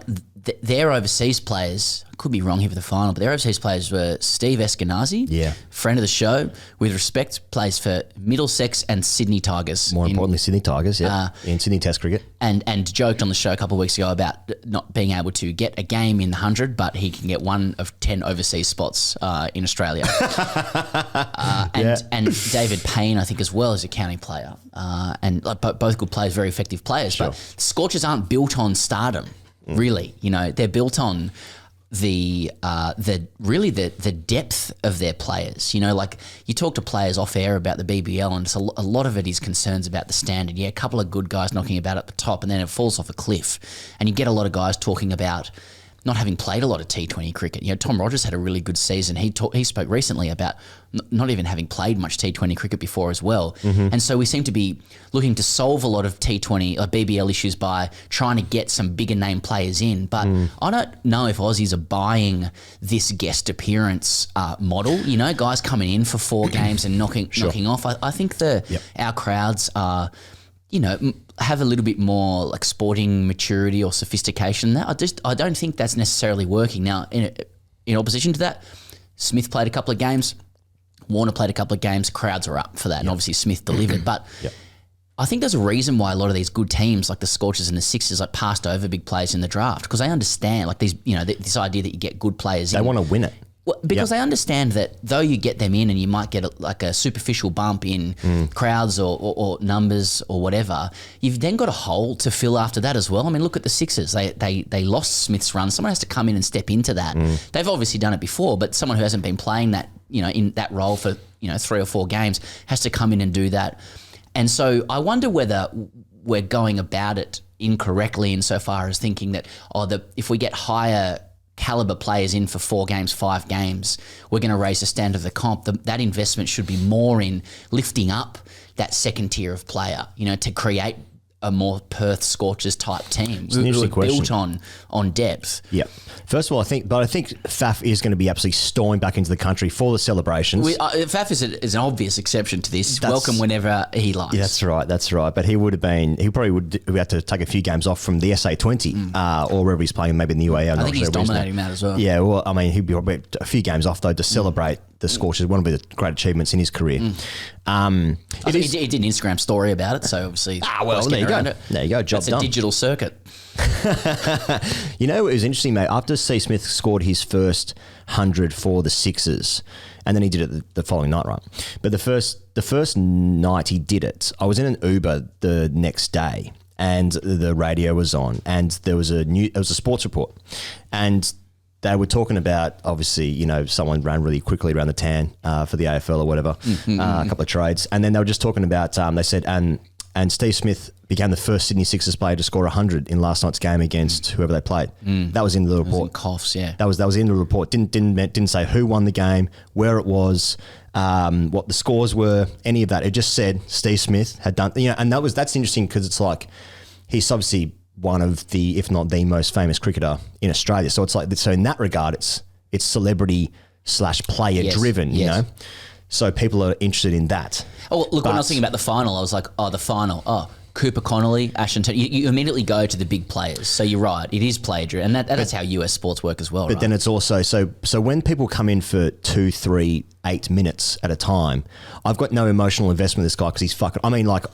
their overseas players, I could be wrong here for the final, but their overseas players were Steve Eskenazi, friend of the show, with respect, plays for Middlesex and Sydney Tigers. More importantly, Sydney Tigers, in Sydney Test cricket. And joked on the show a couple of weeks ago about not being able to get a game in the 100, but he can get one of 10 overseas spots in Australia. And David Payne, I think, as well, as a county player. And both good players, very effective players. Sure. But Scorchers aren't built on stardom. Really, you know, they're built on the depth of their players. You know, like you talk to players off air about the BBL, and it's a lot of it is concerns about the standard. Yeah, a couple of good guys knocking about at the top, and then it falls off a cliff. And you get a lot of guys talking about not having played a lot of T20 cricket. You know, Tom Rogers had a really good season. He spoke recently about not even having played much T20 cricket before as well. And so we seem to be looking to solve a lot of T20 or BBL issues by trying to get some bigger name players in. But I don't know if Aussies are buying this guest appearance model. You know, guys coming in for 4 games and knocking off. I think our crowds are, you know, have a little bit more like sporting maturity or sophistication. I don't think that's necessarily working. Now, in opposition to that, Smith played a couple of games, Warner played a couple of games, crowds are up for that, and obviously Smith delivered. But I think there's a reason why a lot of these good teams like the Scorchers and the Sixers like passed over big players in the draft, because they understand like these, you know, this idea that you get good players. They want to win it. Well, because they understand that though you get them in and you might get a superficial bump in crowds or numbers or whatever, you've then got a hole to fill after that as well. I mean, look at the Sixers. They lost Smith's run. Someone has to come in and step into that. They've obviously done it before, but someone who hasn't been playing that, you know, in that role for, you know, 3 or 4 games has to come in and do that. And so I wonder whether we're going about it incorrectly insofar as thinking that, if we get higher caliber players in for 4 games, 5 games, we're going to raise the standard of the comp. That investment should be more in lifting up that second tier of player, you know, to create a more Perth Scorchers type team. It's an interesting question. Built on depth. Yeah. First of all, I think Faf is going to be absolutely storming back into the country for the celebrations. Faf is an obvious exception to this. Welcome whenever he likes. Yeah, that's right. But he probably would have to take a few games off from the SA20 or wherever he's playing, maybe in the UAE. I think he's dominating that as well. Yeah, well, I mean, he'd be a few games off though to celebrate the Scorchers. One of the great achievements in his career. He did an Instagram story about it, so obviously. There you go. There you go. Job done. It's a digital circuit. You know, it was interesting, mate. After Steve Smith scored his first 100 for the Sixers, and then he did it the following night, right? But the first night he did it, I was in an Uber the next day, and the radio was on, and there was a sports report, and they were talking about, obviously, you know, someone ran really quickly around the tan for the AFL or whatever, a couple of trades, and then they were just talking about, they said, and Steve Smith became the first Sydney Sixers player to score 100 in last night's game against whoever they played. That was in the report. In coughs, yeah. That was in the report. Didn't say who won the game, where it was, what the scores were, any of that. It just said Steve Smith had done. You know, and that's interesting because it's like he's obviously one of the, if not the most famous cricketer in Australia. So it's like, so in that regard, it's celebrity / player driven. You know. So people are interested in that. Oh, look, when I was thinking about the final, I was like, the final. Cooper Connolly, Ashwin. You immediately go to the big players. So you're right. It is player-driven. And that's how US sports work as well, But then it's also, so when people come in for 2, 3, 8 minutes at a time, I've got no emotional investment in this guy because he's fucking, I mean, like,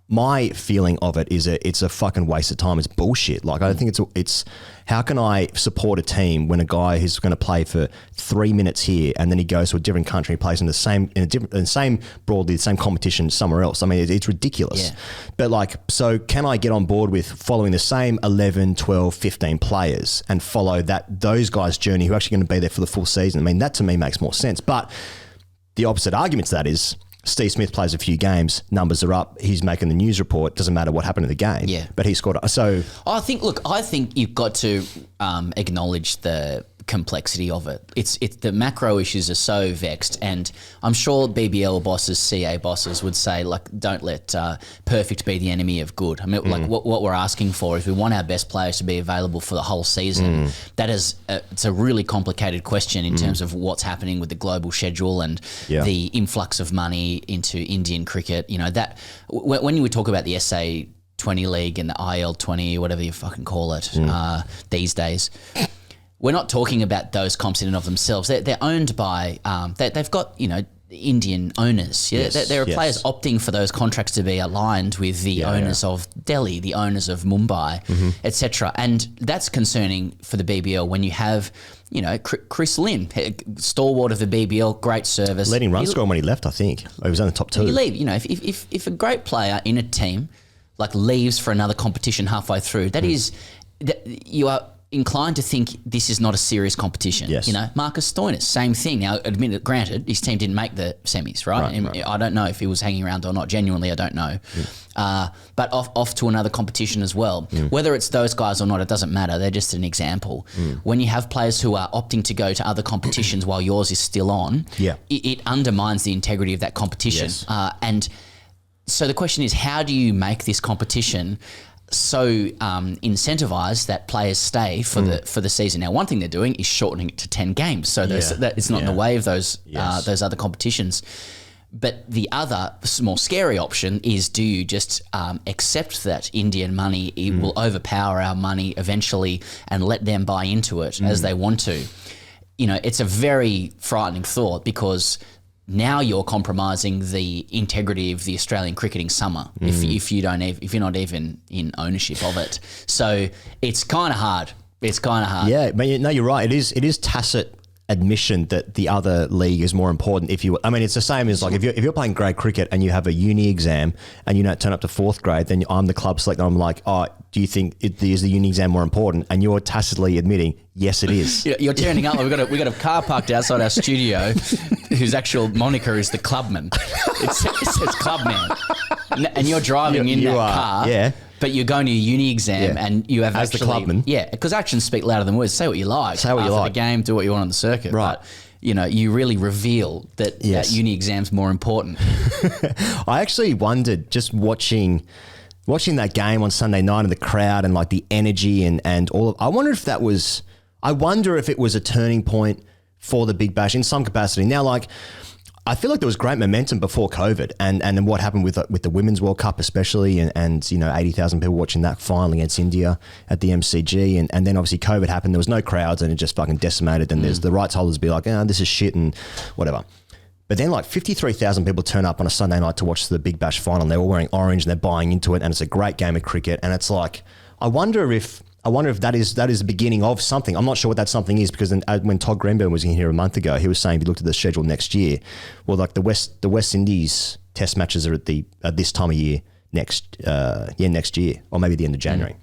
my feeling of it is it's a fucking waste of time. It's bullshit. Like, I think it's how can I support a team when a guy who's going to play for 3 minutes here and then he goes to a different country, plays in the same broadly the same competition somewhere else. I mean, it's ridiculous. Yeah. But like, so can I get on board with following the same 11, 12, 15 players and follow those guys' journey who are actually going to be there for the full season? I mean, that to me makes more sense. But the opposite argument to that is, Steve Smith plays a few games, numbers are up, he's making the news report, doesn't matter what happened in the game. Yeah. But he scored. So I think you've got to acknowledge the complexity of it. It's the macro issues are so vexed, and I'm sure BBL bosses, CA bosses would say, like, don't let perfect be the enemy of good. I mean, like what we're asking for is we want our best players to be available for the whole season. That is, it's a really complicated question in terms of what's happening with the global schedule and the influx of money into Indian cricket. You know, that when you would talk about the SA20 league and the IL20, whatever you fucking call it these days. We're not talking about those comps in and of themselves. They're owned by, they've got, you know, Indian owners. Yeah? There are players opting for those contracts to be aligned with the owners of Delhi, the owners of Mumbai, etc. And that's concerning for the BBL when you have, you know, Chris Lynn, stalwart of the BBL, great service. Leading run score when he left, I think. He was on the top 2. You leave, you know, if a great player in a team like leaves for another competition halfway through, you are inclined to think this is not a serious competition. Yes. You know, Marcus Stoinis, same thing. Now, granted, his team didn't make the semis, right? Right. I don't know if he was hanging around or not. Genuinely, I don't know. But off to another competition as well. Whether it's those guys or not, it doesn't matter. They're just an example. When you have players who are opting to go to other competitions while yours is still on, it undermines the integrity of that competition. Yes. And so the question is, how do you make this competition so incentivized that players stay for the season? Now, one thing they're doing is shortening it to 10 games, so that it's not in the way of those other competitions. But the other more scary option is, do you just accept that Indian money will overpower our money eventually and let them buy into it as they want to? You know, it's a very frightening thought, because now you're compromising the integrity of the Australian cricketing summer if you're not even in ownership of it. So it's kind of hard. Yeah, but no, you're right. It is tacit admission that the other league is more important. I mean, it's the same as like if you're playing grade cricket and you have a uni exam and you don't turn up to 4th grade, then I'm the club selector. I'm like, oh, do you think is the uni exam more important? And you're tacitly admitting, yes, it is. You're turning up. We've got a car parked outside our studio, whose actual moniker is the Clubman. It says Clubman, and you're driving in that car. Yeah. But you're going to your uni exam and you have as the clubman. Yeah, because actions speak louder than words. Say what you like. Say what you like. After the game, do what you want on the circuit. Right. But, you know, you really reveal that uni exam's more important. I actually wondered, just watching that game on Sunday night and the crowd and like the energy and all of, I wonder if it was a turning point for the Big Bash in some capacity. Now, like, I feel like there was great momentum before COVID, and then what happened with the Women's World Cup especially, and you know, 80,000 people watching that final against India at the MCG, and then obviously COVID happened, there was no crowds and it just fucking decimated, and there's the rights holders be like, this is shit and whatever. But then like 53,000 people turn up on a Sunday night to watch the Big Bash final. They're all wearing orange and they're buying into it, and it's a great game of cricket. And it's like, I wonder if that is the beginning of something. I'm not sure what that something is, because when Todd Greenberg was in here a month ago, he was saying if you looked at the schedule next year, well, like the West Indies Test matches are at this time of year next year, or maybe the end of January.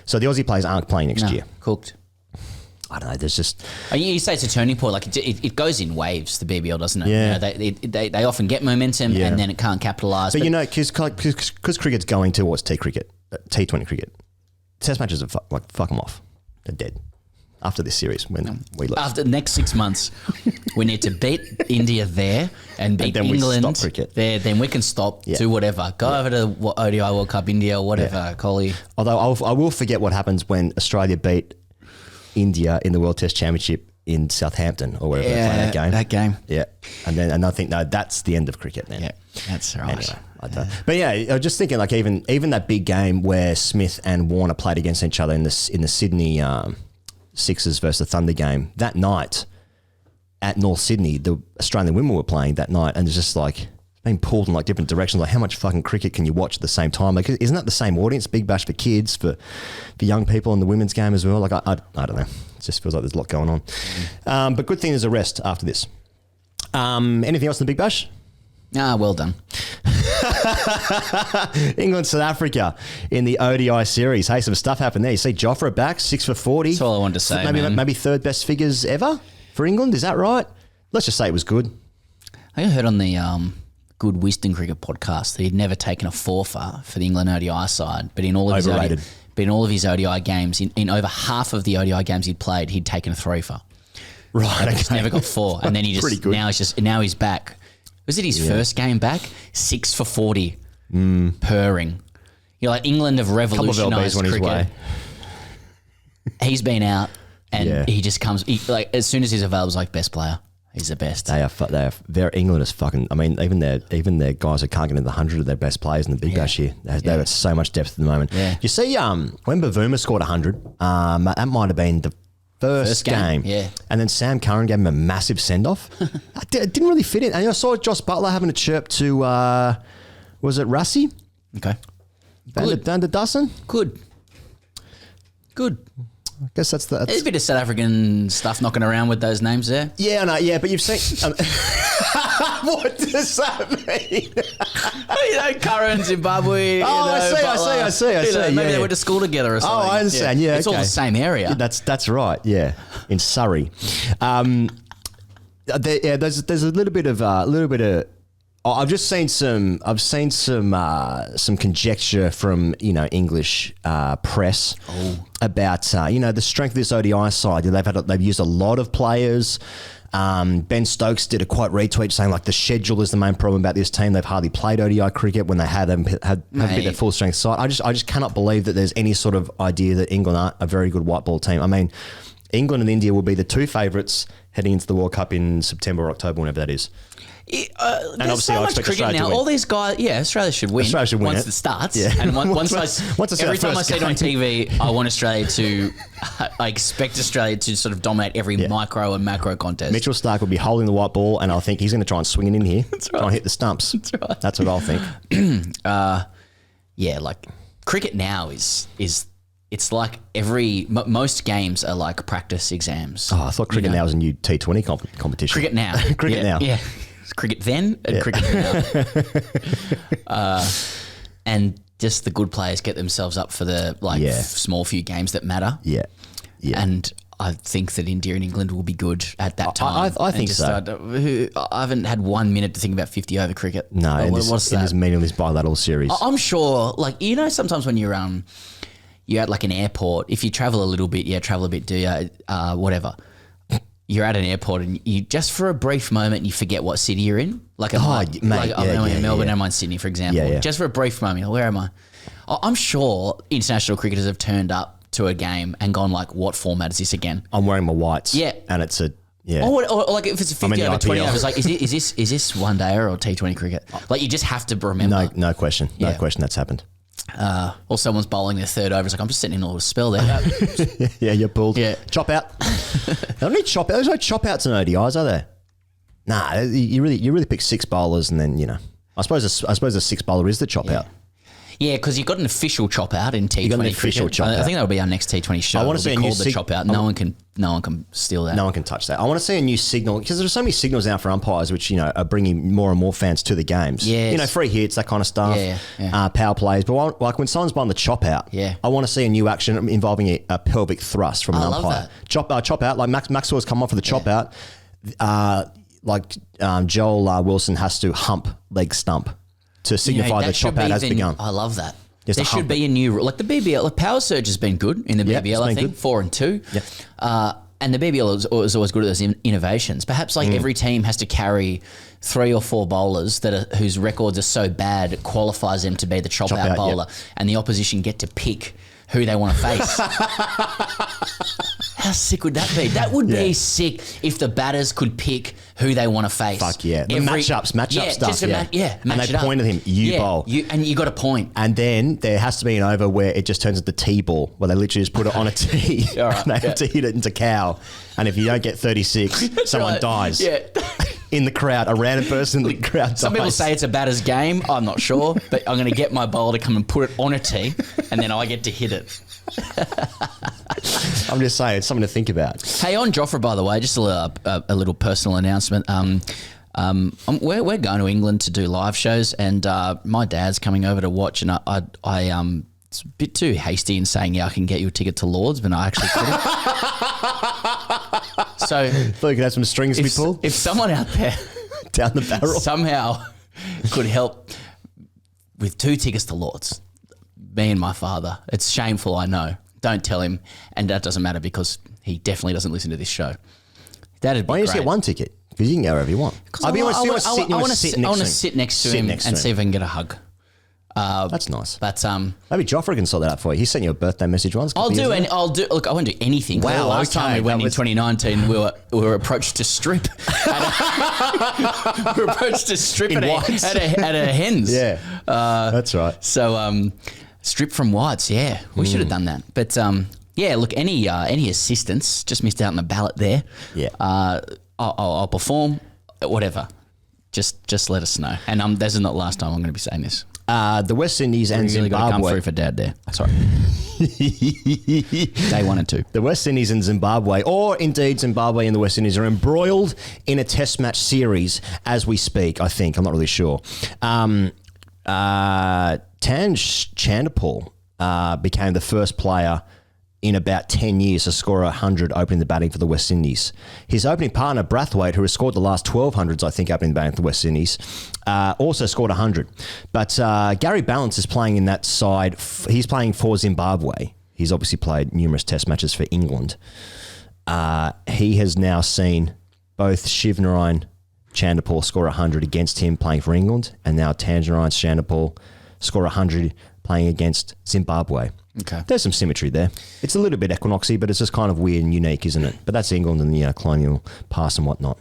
So the Aussie players aren't playing next year. Cooked. I don't know. There's just you say it's a turning point. Like it goes in waves. The BBL, doesn't it? Yeah. You know, they often get momentum and then it can't capitalise. But you know, because cricket's going towards T20 cricket. Test matches are fuck them off. They're dead after this series when we lose. After the next 6 months, we need to beat India there and beat England we stop cricket. there. Then we can stop, do whatever. Go over to ODI World Cup India or whatever, Connolly. Although I will forget what happens when Australia beat India in the World Test Championship in Southampton or wherever they play that game. That game. Yeah. And I think, no, that's the end of cricket then. Yeah, that's right. Anyway, I don't. But yeah, I was just thinking like even that big game where Smith and Warner played against each other in the Sydney Sixers versus the Thunder game, that night at North Sydney, the Australian women were playing that night, and it's just like being pulled in like different directions. Like, how much fucking cricket can you watch at the same time? Like, isn't that the same audience? Big Bash for kids, for young people, in the women's game as well. Like, I don't know. It just feels like there's a lot going on. But good thing there's a rest after this. Anything else in the Big Bash? Well done. England, South Africa in the ODI series. Hey, some stuff happened there. You see Jofra back, 6 for 40. That's all I wanted to say, maybe third best figures ever for England. Is that right? Let's just say it was good. I heard on the Good Wisdom Cricket podcast that he'd never taken a forfeit for the England ODI side, but in all of his ODI games, in over half of the ODI games he'd played, he'd taken a throfer. Right, He's never got 4, and then he just now he's back. Was it his first game back? 6 for 40, purring. You're like, England have revolutionised cricket. He's been out, and he just comes. Like, as soon as he's available, he's like best player. He's the best. They are England is fucking. I mean, even their guys who can't get into the 100 of their best players in the Big Bash here. They've got so much depth at the moment. Yeah. You see, when Bavuma scored 100, that might have been the first game. Yeah. And then Sam Curran gave him a massive send-off. It didn't really fit in. And I saw Josh Butler having a chirp to, was it Rassie? Okay. Van der Dussen? Good. I guess that's there's a bit of South African stuff knocking around with those names there. Yeah, no, yeah, but you've seen... what does that mean? Curran, Zimbabwe. I see. Maybe they went to school together or something. Oh, I understand. Yeah, it's all the same area. That's right. Yeah, in Surrey. There's a little bit of. I've just seen some. I've seen some conjecture from English press about the strength of this ODI side. They've used a lot of players. Ben Stokes did a quote retweet saying like the schedule is the main problem about this team. They've hardly played ODI cricket when they haven't been their full strength side. I just cannot believe that there's any sort of idea that England aren't a very good white ball team. I mean, England and India will be the two favourites heading into the World Cup in September or October, whenever that is. And obviously, I expect Australia now. All these guys, Australia should win. Once it starts. Yeah. And once every time I see it on TV, I want Australia to. I expect Australia to sort of dominate every micro and macro contest. Mitchell Starc will be holding the white ball, and I think he's going to try and swing it in here. That's right. Try and hit the stumps. That's right. That's what I'll think. Like cricket now is. It's like most games are like practice exams. Oh, I thought cricket now was a new T20 competition. Cricket now. Cricket now. Yeah. Cricket then and cricket now. And just the good players get themselves up for the small few games that matter. Yeah. And I think that India and England will be good at that time. I think so. I haven't had 1 minute to think about 50 over cricket. No, in this meaningless bilateral series. I'm sure, sometimes when you're at like an airport, if you travel a little bit, travel a bit, do you? Whatever. You're at an airport and you just for a brief moment you forget what city you're in. I'm in Melbourne, am I in Sydney, for example? Yeah. Just for a brief moment, where am I? I'm sure international cricketers have turned up to a game and gone like, what format is this again? I'm wearing my whites. Yeah. And it's a... Yeah. Or like if it's a 50 over 20 overs, like is this one day or T20 cricket? Like you just have to remember. No question. No question that's happened. Or someone's bowling their third over. It's like, I'm just sitting in a little spell there. Yeah, you're pulled. Yeah. Chop out. There's no chop outs in ODIs, are there? Nah, you really pick 6 bowlers, and then I suppose a 6 bowler is the chop out. Yeah, because you've got an official chop out in T20. You got an official chop out. I think that'll be our next T20 show. I want to see a new the chop out. No one can steal that. No one can touch that. I want to see a new signal, because there's so many signals now for umpires, which are bringing more and more fans to the games. Yes. Free hits, that kind of stuff. Yeah. Power plays. But like when someone's buying the chop out, I want to see a new action involving a pelvic thrust from an umpire. Love that. Chop out, like Maxwell's come off for the chop out. Joel Wilson has to hump leg stump to signify the chop out has begun. I love that. Just there should be a new, like the BBL, like Power Surge has been good in the BBL, I think, 4 and 2. Yep. And the BBL is always good at those innovations. Perhaps every team has to carry 3 or 4 bowlers whose records are so bad it qualifies them to be the chop out bowler, and the opposition get to pick who they want to face. How sick would that be? That would be sick if the batters could pick who they want to face. Fuck yeah. The matchup stuff. Just and they up. point at him, you bowl. And you got a point. And then there has to be an over where it just turns into T-ball, where they literally just put it on a tee and they have to hit it into cow. And if you don't get 36, someone dies. Yeah. In the crowd, a random person in the crowd dies. Some people say it's a batter's game. I'm not sure, but I'm going to get my bowler to come and put it on a tee, and then I get to hit it. I'm just saying, it's something to think about. Hey, on Joffre, by the way, just a little personal announcement. We're going to England to do live shows, and my dad's coming over to watch, and I it's a bit too hasty in saying, I can get you a ticket to Lords, but I actually couldn't. So, thought you could have some strings to be pulled. If someone out there down the barrel somehow could help with 2 tickets to Lords, me and my father, it's shameful, I know. Don't tell him, and that doesn't matter because he definitely doesn't listen to this show. That'd be Why don't you just great. get 1 ticket? Because you can go wherever you want. I want to sit next to him and see if I can get a hug. That's nice. But maybe Joffre can sort that out for you. He sent you a birthday message once. I'll do. Look, I won't do anything. Wow. The last time we went in 2019, we were approached to strip. We were approached to strip at a hens. Yeah, that's right. So strip from whites. Yeah, we should have done that. But look, any assistance, just missed out on the ballot there. Yeah. I'll perform. Whatever. Just let us know. And this is not the last time I'm going to be saying this. The West Indies and really got to come Zimbabwe. through for Dad there. Sorry. Day 1 and 2. The West Indies and Zimbabwe, or indeed Zimbabwe and the West Indies, are embroiled in a test match series as we speak, I think. I'm not really sure. Tanj Chanderpaul became the first player in about 10 years to score 100 opening the batting for the West Indies. His opening partner, Brathwaite, who has scored the last 1200s, I think, opening the batting for the West Indies, also scored 100. But Gary Ballance is playing in that side. He's playing for Zimbabwe. He's obviously played numerous test matches for England. He has now seen both Shivnarine Chanderpaul score 100 against him playing for England, and now Tangerine Chanderpaul score 100 playing against Zimbabwe. Okay. There's some symmetry there. It's a little bit equinoxy, but it's just kind of weird and unique, isn't it? But that's England and the colonial past and whatnot.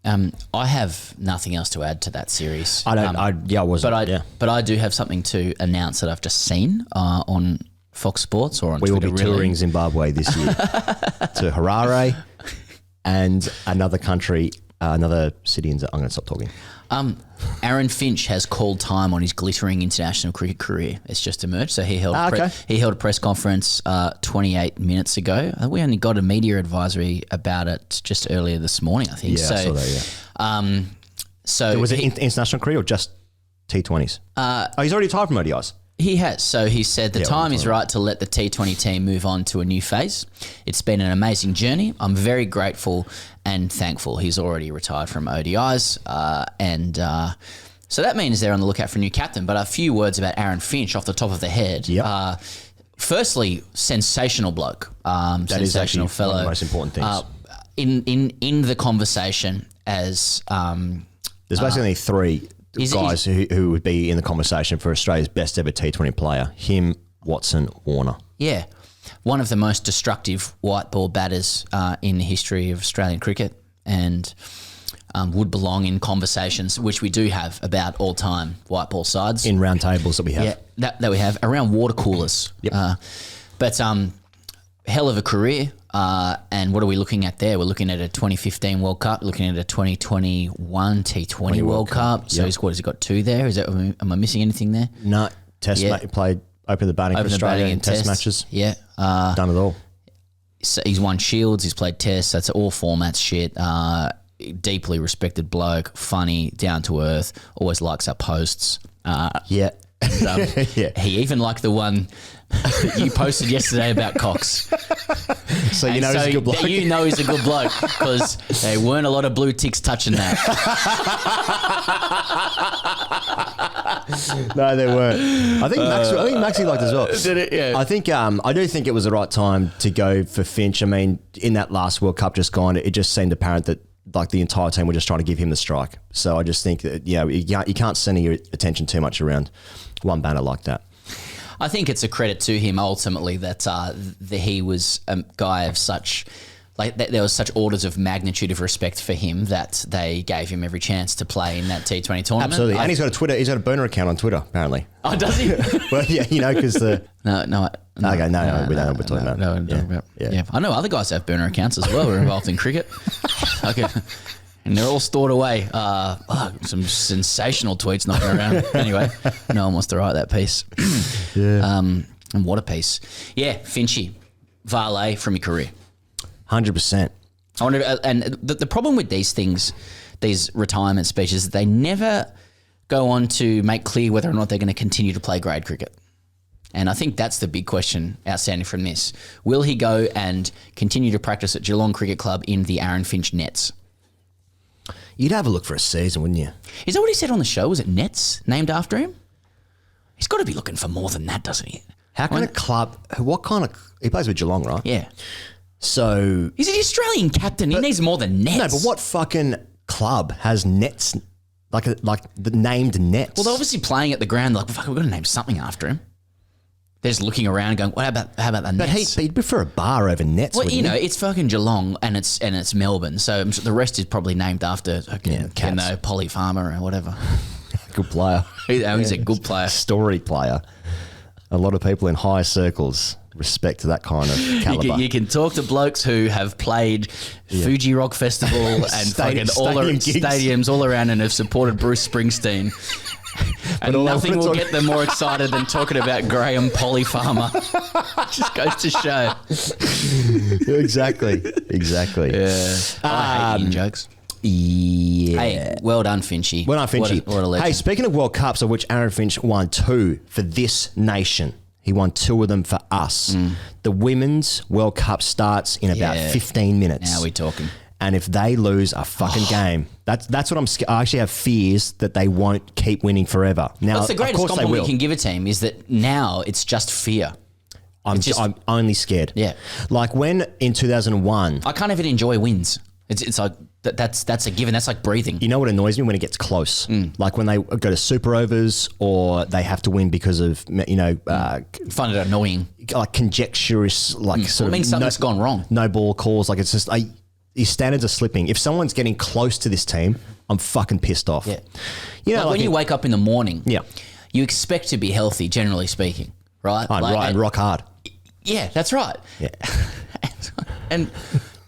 I have nothing else to add to that series. I wasn't. But I do have something to announce that I've just seen on Fox Sports or on we Twitter. We will be touring Zimbabwe this year to Harare and another country, another city. I'm going to stop talking. Aaron Finch has called time on his glittering international cricket career. It's just emerged. So he held a press conference 28 minutes ago. I think we only got a media advisory about it just earlier this morning, I think. Yeah, so, I saw that, so was it international cricket or just T20s? He's already retired from ODIs. He has. So he said the time is right to let the T20 team move on to a new phase. It's been an amazing journey. I'm very grateful and thankful. He's already retired from ODIs. So that means they're on the lookout for a new captain. But a few words about Aaron Finch off the top of the head. Yep. Firstly, sensational bloke. That is sensational fellow. One of the most important things. In the conversation as... There's basically 3 guys who would be in the conversation for Australia's best ever T20 player. Him, Watson, Warner. Yeah. One of the most destructive white ball batters in the history of Australian cricket, and would belong in conversations, which we do have about all-time white ball sides. In round tables that we have. Yeah, that we have, around water coolers. Yep. But hell of a career. And what are we looking at there? We're looking at a 2015 World Cup, looking at a 2021 T20 World Cup. So he's has he got 2 there? Is that, am I missing anything there? No, played open the batting for Australia in test matches. Yeah. Done it all. So he's won Shields, he's played tests, that's all formats shit. Deeply respected bloke, funny, down to earth, always likes our posts. Yeah. He even liked the one that you posted yesterday about Cox. So you know he's a good bloke. You know he's a good bloke because there weren't a lot of blue ticks touching that. No, there weren't. I think Maxie liked it as well. Did it? Yeah. I think I do think it was the right time to go for Finch. I mean, in that last World Cup just gone, it just seemed apparent that like the entire team were just trying to give him the strike. So I just think that you can't center your attention too much around one banner like that. I think it's a credit to him ultimately that he was a guy of such, like there was such orders of magnitude of respect for him that they gave him every chance to play in that T20 tournament. Absolutely, and he's got a burner account on Twitter apparently. Oh, does he? Well, yeah, because the no. Okay, no, we don't know what we're talking about. Yeah, I know other guys have burner accounts as well. Who are involved in cricket. Okay. And they're all stored away. Some sensational tweets knocking around. Anyway, no one wants to write that piece. Yeah. And what a piece. Yeah, Finchy, valet from your career. 100%. I wonder, and the problem with these things, these retirement speeches, they never go on to make clear whether or not they're going to continue to play grade cricket. And I think that's the big question outstanding from this. Will he go and continue to practice at Geelong Cricket Club in the Aaron Finch nets? You'd have a look for a season, wouldn't you? Is that what he said on the show? Was it nets named after him? He's got to be looking for more than that, doesn't he? How can a club, he plays with Geelong, right? Yeah. So... He's the Australian captain. He needs more than nets. No, but what fucking club has nets, like the named nets? Well, they're obviously playing at the ground. Like, fuck, we've got to name something after him. They're just looking around going, how about the nets? But he'd prefer a bar over nets, well, wouldn't he? It's fucking Geelong and it's Melbourne. So the rest is probably named after, Polly Farmer or whatever. Good player. He's a good player. Story player. A lot of people in high circles respect that kind of calibre. You can talk to blokes who have played Fuji Rock Festival and fucking stadiums all around and have supported Bruce Springsteen. And nothing will get them more excited than talking about Graham Polly Farmer. Just goes to show. Exactly. Yeah. I hate jokes. Yeah. Hey, well done, Finchy. Well done, Finchy. What a legend. Hey, speaking of World Cups, of which Aaron Finch won 2 for this nation. He won 2 of them for us. The Women's World Cup starts in about 15 minutes. Now we're talking. And if they lose a fucking game, that's what I'm scared. I actually have fears that they won't keep winning forever. Now, that's the greatest of course compliment you can give a team is that now it's just fear. I'm only scared. Yeah. Like when in 2001. I can't even enjoy wins. It's like that's a given. That's like breathing. You know what annoys me? When it gets close. Like when they go to super overs or they have to win because of, find it annoying. Like conjecturous, like sort of. It means something's gone wrong. No ball calls. Like it's just, these standards are slipping. If someone's getting close to this team, I'm fucking pissed off. Yeah. Like when you wake up in the morning, you expect to be healthy, generally speaking, right? And rock hard. Yeah, that's right. Yeah.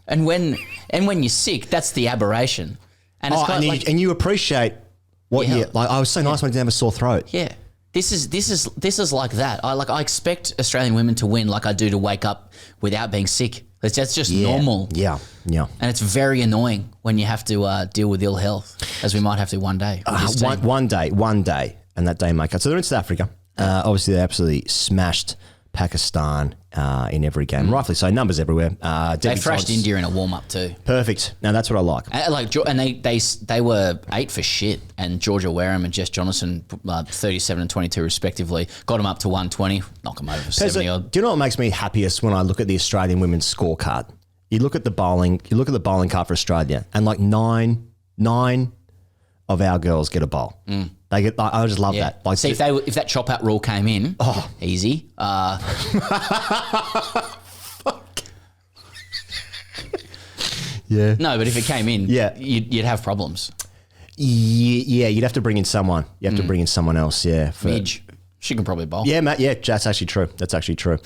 and when you're sick, that's the aberration. And it's and you appreciate what I was so nice when I didn't have a sore throat. Yeah. This is like that. I expect Australian women to win like I do to wake up without being sick. That's just normal. Yeah. And it's very annoying when you have to deal with ill health, as we might have to one day. One day, and that day make up. So they're in South Africa. Obviously, they absolutely smashed Pakistan in every game. Rightfully so. Numbers everywhere. They thrashed India in a warm up too. Perfect. Now that's what I like. And they were 8 for shit, and Georgia Wareham and Jess Jonathan 37 and 22 respectively got them up to 120. Knock them over 70 odd. Do you know what makes me happiest when I look at the Australian women's scorecard? You look at the bowling. You look at the bowling card for Australia, and like nine of our girls get a bowl. They get. I just love that. Like, see, if that chop out rule came in, easy. Fuck. Yeah. No, but if it came in, you'd have problems. Yeah, you'd have to bring in someone. You have to bring in someone else. Yeah. Midge. She can probably bowl. Yeah, Matt. Yeah, that's actually true. That's actually true.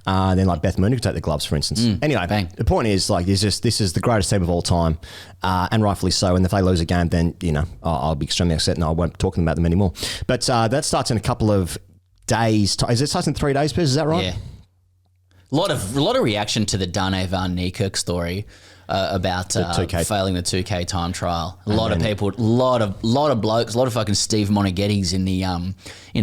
Then like Beth Mooney could take the gloves, for instance. Anyway, bang. The point is like this is the greatest team of all time, and rightfully so. And if they lose a game, then I'll be extremely upset, and I won't be talking about them anymore. But that starts in a couple of days. Is it starts in 3 days, Piers? Is that right? Yeah. A lot of reaction to the Dane van Niekerk story about failing the 2K time trial. A lot of people, a lot of blokes, a lot of fucking Steve Monaghettis in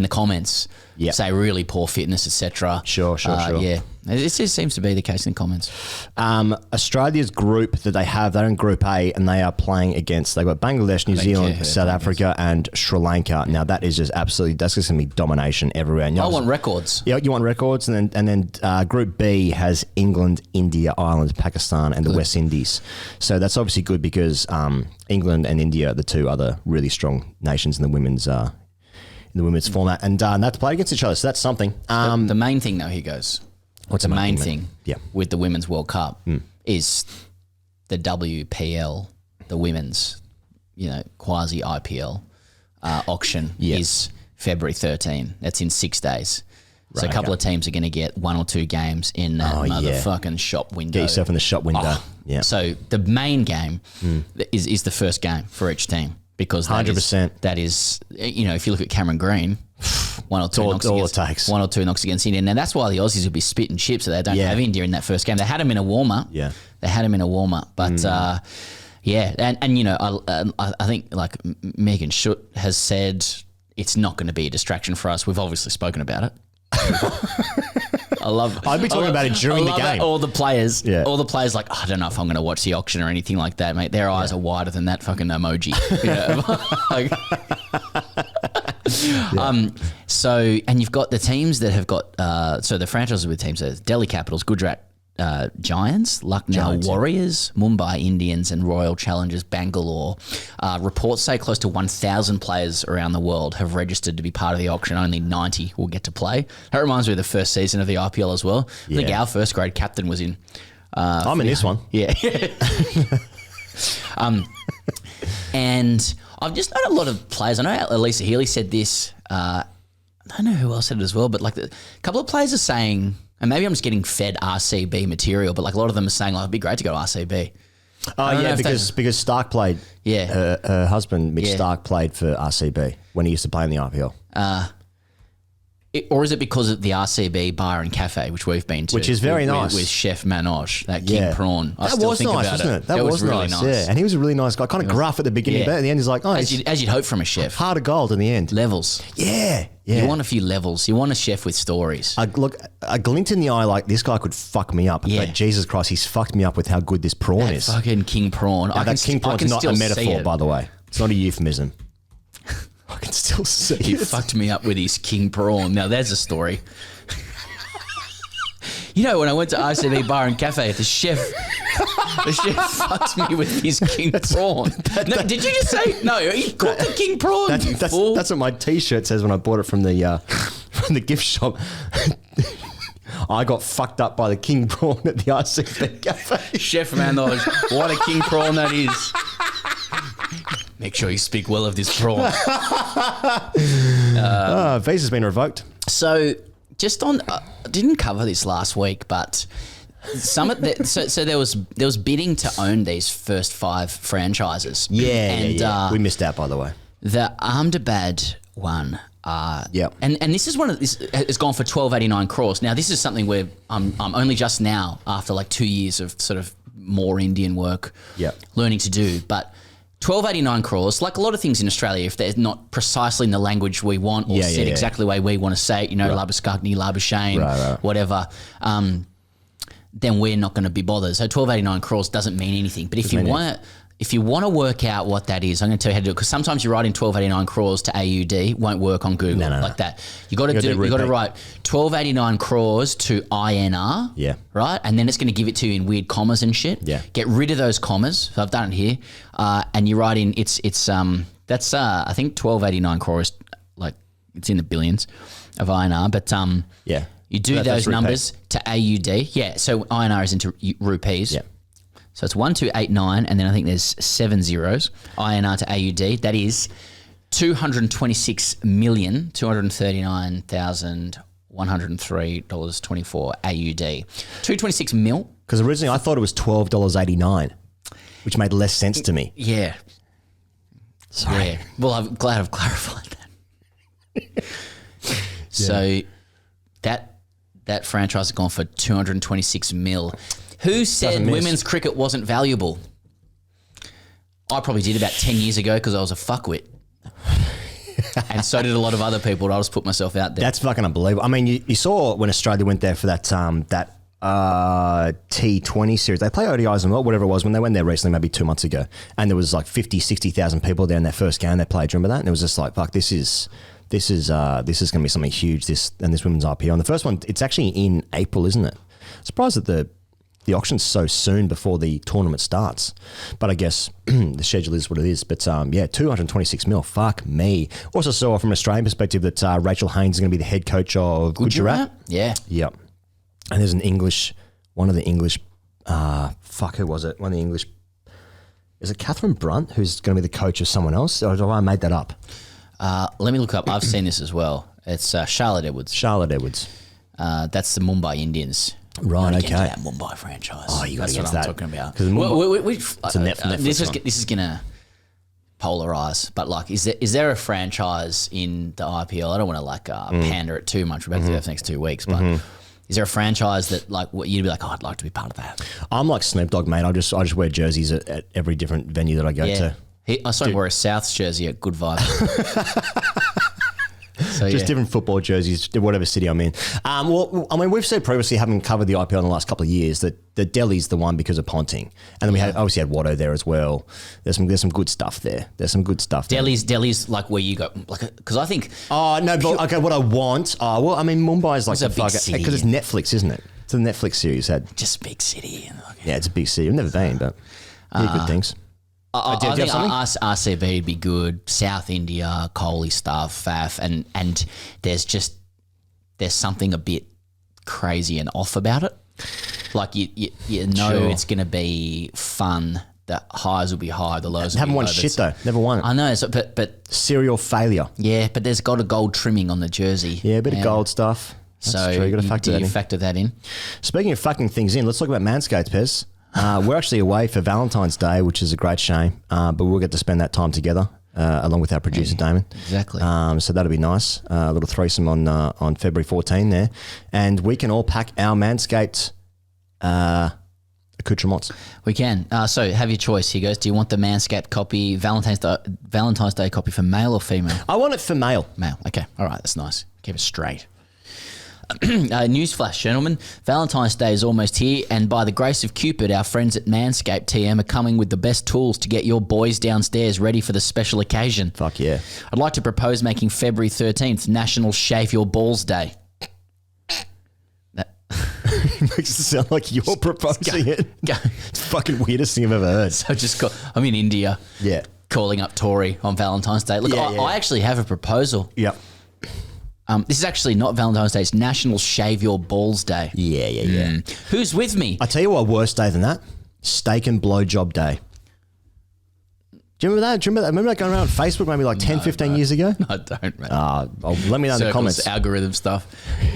the comments say really poor fitness, etc. Sure. Yeah, it just seems to be the case in the comments. Australia's group that they're in Group A, and they are playing against, they've got Bangladesh, New Zealand, South Africa, and Sri Lanka. Now that is just absolutely, that's just going to be domination everywhere. And I want records. Yeah, you want records, and then Group B has England, India, Ireland, Pakistan, and the West Indies. So that's obviously good because England and India are the two other really strong nations in the women's format, and they have to play against each other. So that's something. The main thing, though, here goes. What's the main thing? Yeah. With the Women's World Cup is the WPL, the women's, quasi IPL auction is February 13. That's in 6 days. So a couple of teams are going to get 1 or 2 games in that motherfucking shop window. Get yourself in the shop window. Yeah. So the main game is the first game for each team. Because 100%. That is, if you look at Cameron Green, 1 or 2 knocks all against, it takes. 1 or 2 knocks against India. And that's why the Aussies will be spitting chips, so they don't have India in that first game. They had him in a warm-up. Yeah. They had him in a warm-up. But, I think like Megan Schutt has said it's not going to be a distraction for us. We've obviously spoken about it. I'd be talking about it during the game. All the players, like, I don't know if I'm going to watch the auction or anything like that, mate. Their eyes are wider than that fucking emoji. So, and you've got the teams that have got, so the franchises with teams are Delhi Capitals, Gujarat Giants, Lucknow Warriors, Mumbai Indians, and Royal Challengers Bangalore. Reports say close to 1,000 players around the world have registered to be part of the auction. Only 90 will get to play. That reminds me of the first season of the IPL as well. I think our first grade captain was in. I'm in this one. Yeah. And I've just known a lot of players. I know Elisa Healy said this. I don't know who else said it as well, but like a couple of players are saying, and maybe I'm just getting fed RCB material, but like a lot of them are saying, like, it'd be great to go to RCB. Oh, yeah, because Stark played, her husband, Mitch Stark, played for RCB when he used to play in the IPL. Or is it because of the RCB bar and cafe, which we've been to? Which is very nice. With Chef Manoj, that king prawn. That was nice, wasn't it? That was really nice. Yeah, and he was a really nice guy. Kind of gruff at the beginning, but at the end he's like, as you'd hope from a chef. Heart of gold in the end. Levels. Yeah. You want a few levels. You want a chef with stories. A glint in the eye, like, this guy could fuck me up. Yeah. But Jesus Christ, he's fucked me up with how good this prawn is. Fucking king prawn. That king prawn's not a metaphor, by the way. It's not a euphemism. I can still see He fucked me up with his king prawn. Now, there's a story. When I went to RCB Bar and Cafe, the chef fucked me with his king prawn. Did you just say, no, he got the king prawn, that's what my T-shirt says when I bought it from the gift shop. I got fucked up by the king prawn at the RCB Cafe. Chef Manoj, what a king prawn that is. Make sure you speak well of this prawn. Visa's been revoked. So, just on, I didn't cover this last week, but so there was bidding to own these first 5 franchises. Yeah. We missed out, by the way. The Ahmedabad one. And this is this has gone for 12.89 crores. Now, this is something where I'm only just now, after like 2 years of sort of more Indian work, learning to do, but 12.89 crores, like a lot of things in Australia, if they're not precisely in the language we want or said exactly the way we want to say it, Labaskagni, Labashane, whatever, then we're not going to be bothered. So 12.89 crores doesn't mean anything. But if you want to work out what that is, I'm going to tell you how to do it, because sometimes you're writing 12.89 crores to AUD won't work on Google like that. You got to write 12.89 crores to INR, right? And then it's going to give it to you in weird commas and shit. Yeah. Get rid of those commas. So I've done it here, and you write in that's I think 12.89 crores, like it's in the billions of INR, but you do those numbers to AUD. Yeah, so INR is into rupees. Yeah. So it's 1289, and then I think there's 7 zeros. INR to AUD. That is $226,239,103.24 AUD. 226 mil. Because originally I thought it was $12.89, which made less sense to me. Yeah. Sorry. Yeah. Well, I'm glad I've clarified that. So that franchise has gone for 226 mil. Who said women's cricket wasn't valuable? I probably did about 10 years ago because I was a fuckwit. And so did a lot of other people. I'll just put myself out there. That's fucking unbelievable. I mean, you saw when Australia went there for that T20 series. They play ODIs and whatever it was when they went there recently, maybe 2 months ago. And there was like 50, 60,000 people there in their first game they played. Do you remember that? And it was just like, fuck, this is going to be something huge, this women's IPL. And the first one, it's actually in April, isn't it? Surprised that the auction's so soon before the tournament starts. But I guess the schedule is what it is. But 226 mil, fuck me. Also saw from an Australian perspective that Rachel Haynes is going to be the head coach of Gujarat. Yeah. Yep. And there's one of the English, who was it? One of the English, is it Catherine Brunt who's going to be the coach of someone else? Or have I made that up? Let me look up. I've seen this as well. It's Charlotte Edwards. Charlotte Edwards. That's the Mumbai Indians. Right, okay. That Mumbai franchise. Oh, you got to get That's that. what I'm talking about. It's a Netflix this is one. this is gonna polarize, but like, is there a franchise in the IPL? I don't want to pander it too much. We're about to do that for the next 2 weeks, but is there a franchise that like what you'd be like? Oh, I'd like to be part of that. I'm like Snoop Dogg, mate. I just wear jerseys at every different venue that I go to. I saw him wear a Souths jersey at Good Vibe. So, just different football jerseys, whatever city I'm in. Well, I mean, we've said previously, having covered the IPL in the last couple of years, that Delhi's the one because of Ponting, and then we obviously had Watto there as well. There's some good stuff there. Delhi's like where you go, like, because I think. Oh no, but okay. What I want, I mean, Mumbai's like a big city, because it's Netflix, isn't it? It's a Netflix series. Just big city. Yeah, it's a big city. I've never been, but good things. I think RCB would be good. South India, Kohli stuff, Faf, and there's something a bit crazy and off about it. Like you know, sure, it's going to be fun. The highs will be high, the lows will be low. Haven't won shit though. Never won it. I know, but serial failure. Yeah, but there's got a gold trimming on the jersey. Yeah, a bit of gold stuff. That's true. You got to factor that in. Speaking of fucking things in, let's talk about Manscaped, Pez. We're actually away for Valentine's Day, which is a great shame, but we'll get to spend that time together along with our producer, Damon. Exactly. So that'll be nice. A little threesome on February 14 there. And we can all pack our Manscaped accoutrements. We can. So have your choice. Here goes. Do you want the Manscaped copy, Valentine's Day copy for male or female? I want it for male. Male. Okay. All right. That's nice. Keep it straight. Newsflash, gentlemen. Valentine's Day is almost here, and by the grace of Cupid, our friends at Manscaped TM are coming with the best tools to get your boys downstairs ready for the special occasion. Fuck yeah. I'd like to propose making February 13th National Shave Your Balls Day. It makes it sound like you're proposing it. It's the fucking weirdest thing I've ever heard. So I'm in India. Yeah. Calling up Tori on Valentine's Day. Look, I actually have a proposal. Yep. This is actually not Valentine's Day. It's National Shave Your Balls Day. Yeah. Who's with me? I tell you what, worse day than that, steak and blowjob day. Do you remember that? Remember that going around on Facebook maybe like 10, 15 years ago? I don't, man. Let me know in the comments. Algorithm stuff.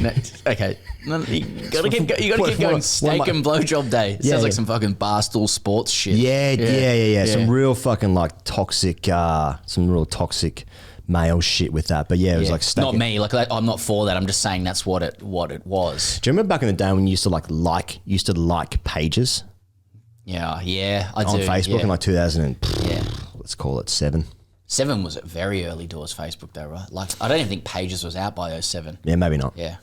No, okay. You gotta keep going. Steak and blowjob day. It sounds like some fucking Barstool Sports shit. Yeah. Some real fucking like toxic, some real toxic male shit with that. But yeah, it was like steak. Not me. Like I'm not for that. I'm just saying that's what it was. Do you remember back in the day when you used to like pages? Yeah, I do. On Facebook in like 2000 let's call it 7. 7 was at very early doors Facebook though, right? Like I don't even think Pages was out by 07. Yeah, maybe not. Yeah.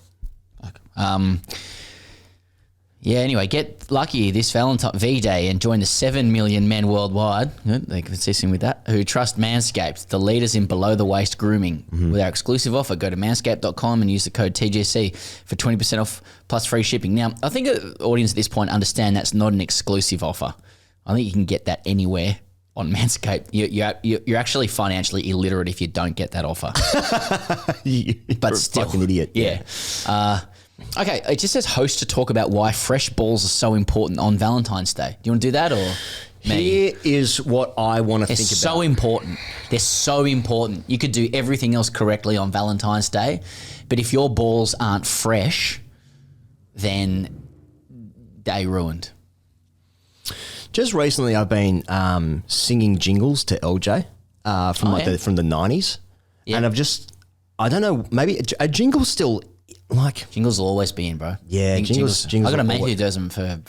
Anyway, get lucky this Valentine V-Day and join the 7 million men worldwide, they're consistent with that, who trust Manscaped, the leaders in below-the-waist grooming. Mm-hmm. With our exclusive offer, go to manscaped.com and use the code TGC for 20% off plus free shipping. Now, I think the audience at this point understand that's not an exclusive offer. I think you can get that anywhere on Manscaped. You're actually financially illiterate if you don't get that offer. But still, a fucking idiot. Yeah. Okay, it just says host to talk about why fresh balls are so important on Valentine's Day. Do you want to do that or? Here is what I want to think about. So important. They're so important. You could do everything else correctly on Valentine's Day, but if your balls aren't fresh, then day ruined. Just recently, I've been singing jingles to LJ from the 90s. Yeah. And I don't know, maybe a jingle still like... Jingles will always be in, bro. Yeah, jingles. I got a mate who does them for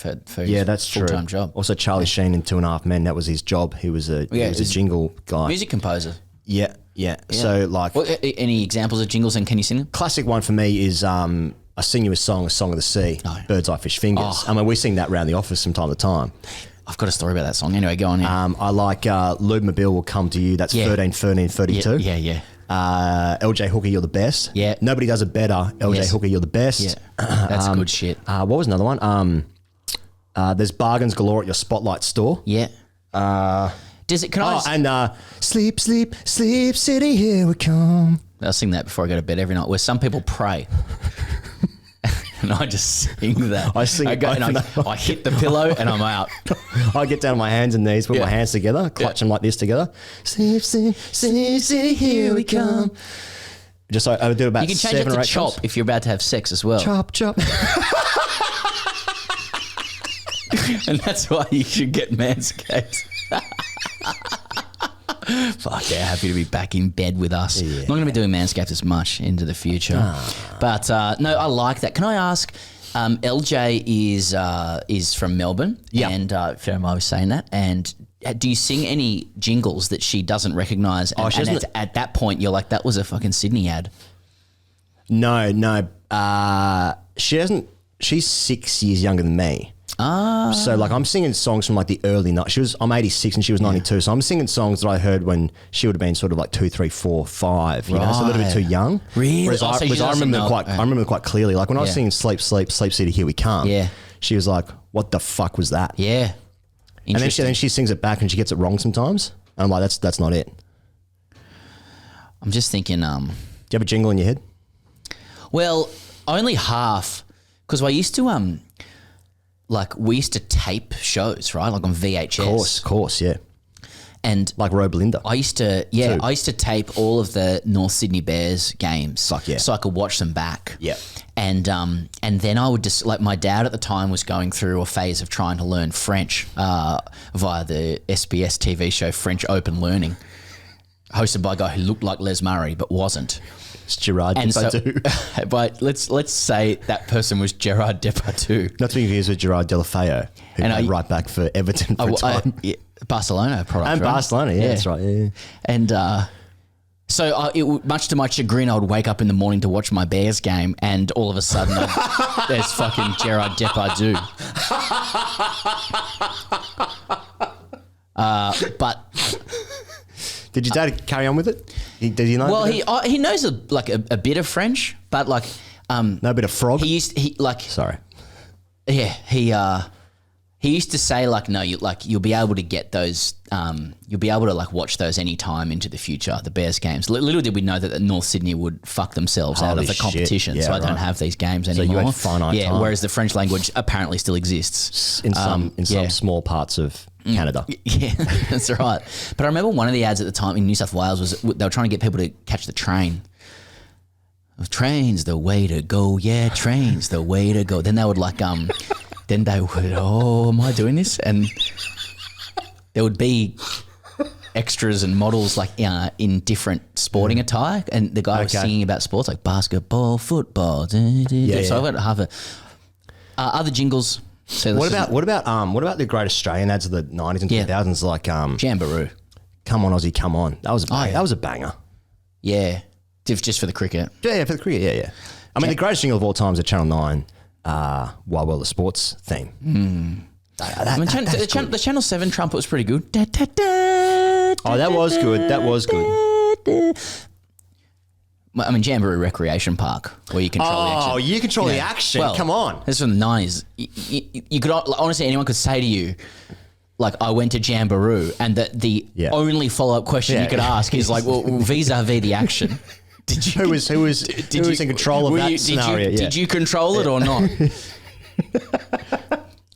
his full-time job. Also, Charlie Sheen in 2.5 Men, that was his job. He was a jingle guy. Music composer. Yeah. So, like... Any examples of jingles, and can you sing them? Classic one for me is I Sing You a Song of the Sea, Bird's Eye Fish Fingers. Oh. I mean, we sing that around the office from time to time. I've got a story about that song. Anyway, go on. Yeah. I like Lube Mobile Will Come to You. That's 13, 13, 32. Yeah. LJ Hooker, You're the Best. Yeah. Nobody does it better. LJ Hooker, You're the Best. Yeah. That's good shit. What was another one? There's Bargains Galore at Your Spotlight Store. Yeah. Sleep, sleep, sleep, city, here we come. I'll sing that before I go to bed every night, where some people pray. And I just sing that. I hit the pillow and I'm out. I get down on my hands and knees, put my hands together, clutch them like this together. Sleep, sleep, sleep, sleep, here we come. Just I do about 7 or 8 You can change it to chop times. If you're about to have sex as well. Chop, chop. And that's why you should get Manscaped. Fuck yeah, happy to be back in bed with us. Yeah. Not going to be doing Manscaped as much into the future. But no, I like that. Can I ask, LJ is from Melbourne. Yeah. And if I was saying that. And do you sing any jingles that she doesn't recognise? And at that point, you're like, that was a fucking Sydney ad. No. She doesn't. She's 6 years younger than me. So like I'm singing songs from like the early night. I'm 86 and she was 92. So I'm singing songs that I heard when she would have been sort of like 2, 3, 4, 5. You know, so a little bit too young. Really? Whereas I remember them quite clearly. Like when I was singing Sleep, Sleep, Sleep City, Here We Come. Yeah. She was like, what the fuck was that? Yeah. And then she sings it back and she gets it wrong sometimes. And I'm like, that's not it. I'm just thinking. Do you have a jingle in your head? Well, only half, because I used to we used to tape shows, right? Like on VHS. Of course, yeah. And like Roe Belinda. I used to tape all of the North Sydney Bears games. Fuck yeah. So I could watch them back. Yeah. And then I would just, like, my dad at the time was going through a phase of trying to learn French via the SBS TV show French Open Learning, hosted by a guy who looked like Les Murray but wasn't. It's Gerard Depardieu. But let's say that person was Gerard Depardieu. Not to be confused with Gerard Deulofeu, who played right back for Everton for a time. Barcelona product, and right? Barcelona, yeah, that's right. Yeah. And so much to my chagrin, I would wake up in the morning to watch my Bears game, and all of a sudden there's fucking Gerard Depardieu. But... Did your dad carry on with it? Did he know? Well, he knows a bit of French, but like no bit of frog. Sorry. Yeah, he used to say like, no, you'll be able to get those. You'll be able to like watch those any time into the future. The Bears games. Little did we know that North Sydney would fuck themselves out of the competition. Yeah, so I don't have these games anymore. So you had finite time. Whereas the French language apparently still exists in some small parts of Canada. Yeah, that's right. But I remember one of the ads at the time in New South Wales was they were trying to get people to catch the train. Train's the way to go, yeah, train's the way to go. Then they would am I doing this? And there would be extras and models in different sporting attire, and the guy was singing about sports like basketball, football. So I've got half other jingles. So what about the great Australian ads of the 90s and 2000s like Jamboree? Come on Aussie, come on. That was a banger. Yeah. Just for the cricket. Yeah, for the cricket, yeah. I mean the greatest jingle of all time is the Channel 9 Wild World of Sports theme. The Channel 7 trumpet was pretty good. Oh, that was good. That was good. I mean, Jamboree Recreation Park, where you control the action. Oh, you control the action. Well, come on. This is from the 90s. You could, honestly, anyone could say to you, like, I went to Jamboree, and the only follow-up question you could ask is like, well, vis-a-vis the action. Who was in control of that scenario? Did you control it or not?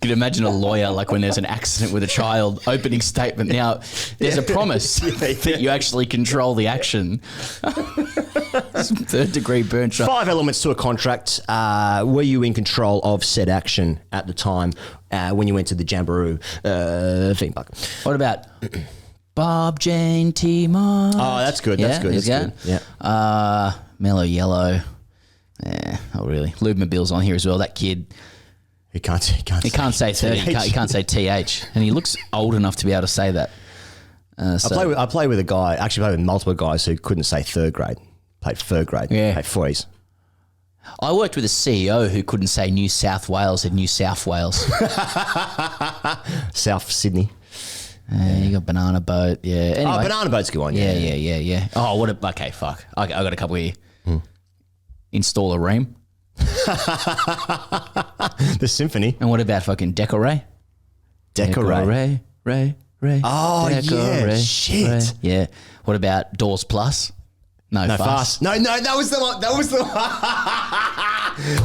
You can imagine a lawyer, like when there's an accident with a child, opening statement. Now, there's a promise that you actually control the action. Third degree burn shot. 5 elements to a contract. Were you in control of said action at the time when you went to the Jamboree theme park? What about Bob, Jane, T-Mart? Oh, that's good. That's good. That's good. Yeah. Mellow Yellow. Not really. Lubemobile's on here as well. That kid. He can't say 30. He can't say TH. And he looks old enough to be able to say that. I play with a guy, actually played with multiple guys who couldn't say third grade. Played third grade. Yeah. Played fours. I worked with a CEO who couldn't say New South Wales and New South Wales. South Sydney. You got Banana Boat. Yeah. Anyway. Oh, Banana Boat's a good one. Yeah. Oh, okay, fuck. I got a couple here. Install a ream. The symphony. And what about fucking Decorate? Decorate. Ray. Oh, yeah. Shit. Yeah. What about Doors Plus? No fuss. No, that was the one.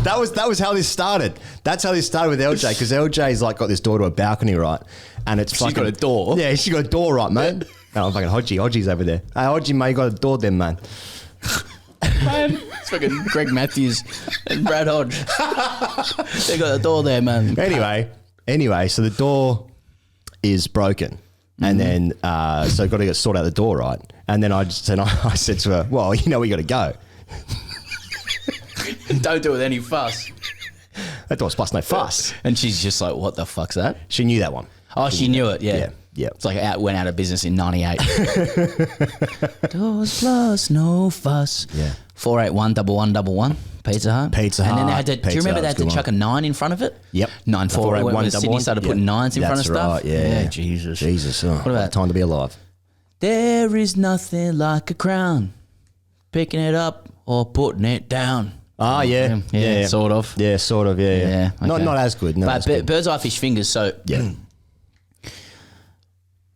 That was how this started. That's how this started with LJ, because LJ's like got this door to a balcony, right? And it's She's got a door. Yeah, she got a door, right, mate? Oh, fucking Hodgie. Hodgie's over there. Hey, Hodgie, mate, you got a door then, man. Man, it's fucking Greg Matthews and Brad Hodge. They got a door there, man. Anyway, so the door is broken. And then, so I've got to get sorted out the door, right? And then I said to her, well, you know, we got to go. Don't do it with any fuss. That door's plus no fuss. And she's just like, what the fuck's that? She knew that one. Oh, she knew it, yeah. Yeah. It's like went out of business in 98. Doors plus no fuss. Yeah. 4811111. Pizza Hut. And then they had to, do you remember they had to chuck a 9 in front of it? Yep. 9481. Sydney started putting 9s in front of stuff. Right, yeah. Jesus. Oh, What about time to be alive? There is nothing like a crown. Picking it up or putting it down. Ah, yeah. Sort of. Yeah, sort of, yeah. Okay. Not as good. Not But as good. bird's eye fish fingers, so... Yeah.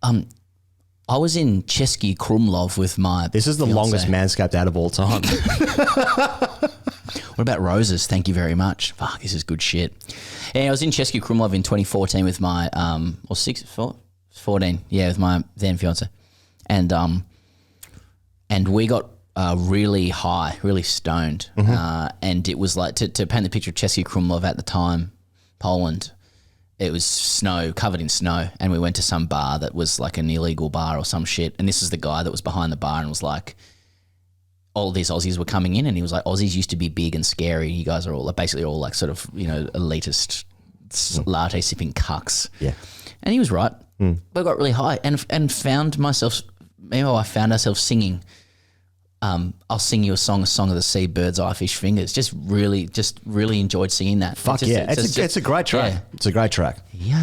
I was in Chesky Krumlov with my This is the fiancé. longest Manscaped ad of all time. What about roses? Thank you very much. Fuck, this is good shit. And I was in Chesky Krumlov in 2014 with my 14, with my then fiance, and we got really high, really stoned, and it was like to paint the picture of Chesky Krumlov at the time, Poland. It was snow, covered in snow, and we went to some bar that was like an illegal bar or some shit. And this is the guy that was behind the bar and was like, all these Aussies were coming in, and he was like, Aussies used to be big and scary. You guys are all basically all like sort of, you know, elitist latte sipping cucks. Yeah. And he was right. But I got really high and found myself, I found ourselves singing. I'll sing you a song of the sea, bird's eye, fish fingers. Just really enjoyed singing that. Fuck just, yeah. It's a great track. Yeah. It's a great track. Yeah.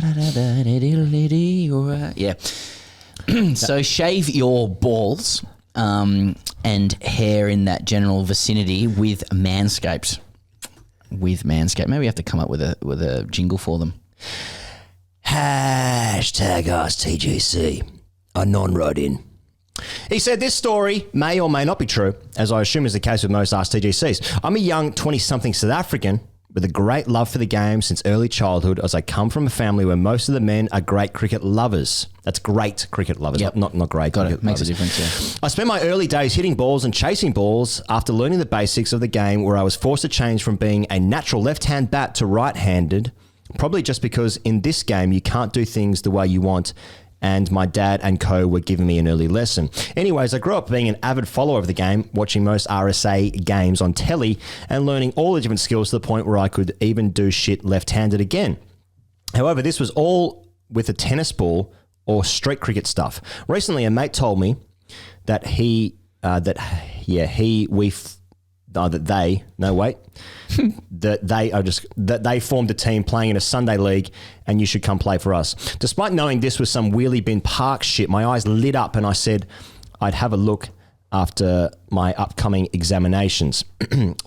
So shave your balls and hair in that general vicinity with Manscaped. Maybe we have to come up with a jingle for them. Hashtag AskTGC. A non-wrote in. He said this story may or may not be true, as I assume is the case with most AskTGCs. I'm a young 20-something South African with a great love for the game since early childhood, as I come from a family where most of the men are great cricket lovers. That's great cricket lovers, not great Got cricket it. Makes lovers. a difference, yeah. I spent my early days hitting balls and chasing balls after learning the basics of the game, where I was forced to change from being a natural left-hand bat to right-handed, probably just because in this game you can't do things the way you want, and my dad and co were giving me an early lesson. Anyways, I grew up being an avid follower of the game, watching most RSA games on telly and learning all the different skills to the point where I could even do shit left-handed again. However, this was all with a tennis ball or street cricket stuff. Recently, a mate told me that that they formed a team playing in a Sunday league and you should come play for us. Despite knowing this was some wheelie bin park shit, my eyes lit up and I said I'd have a look after my upcoming examinations.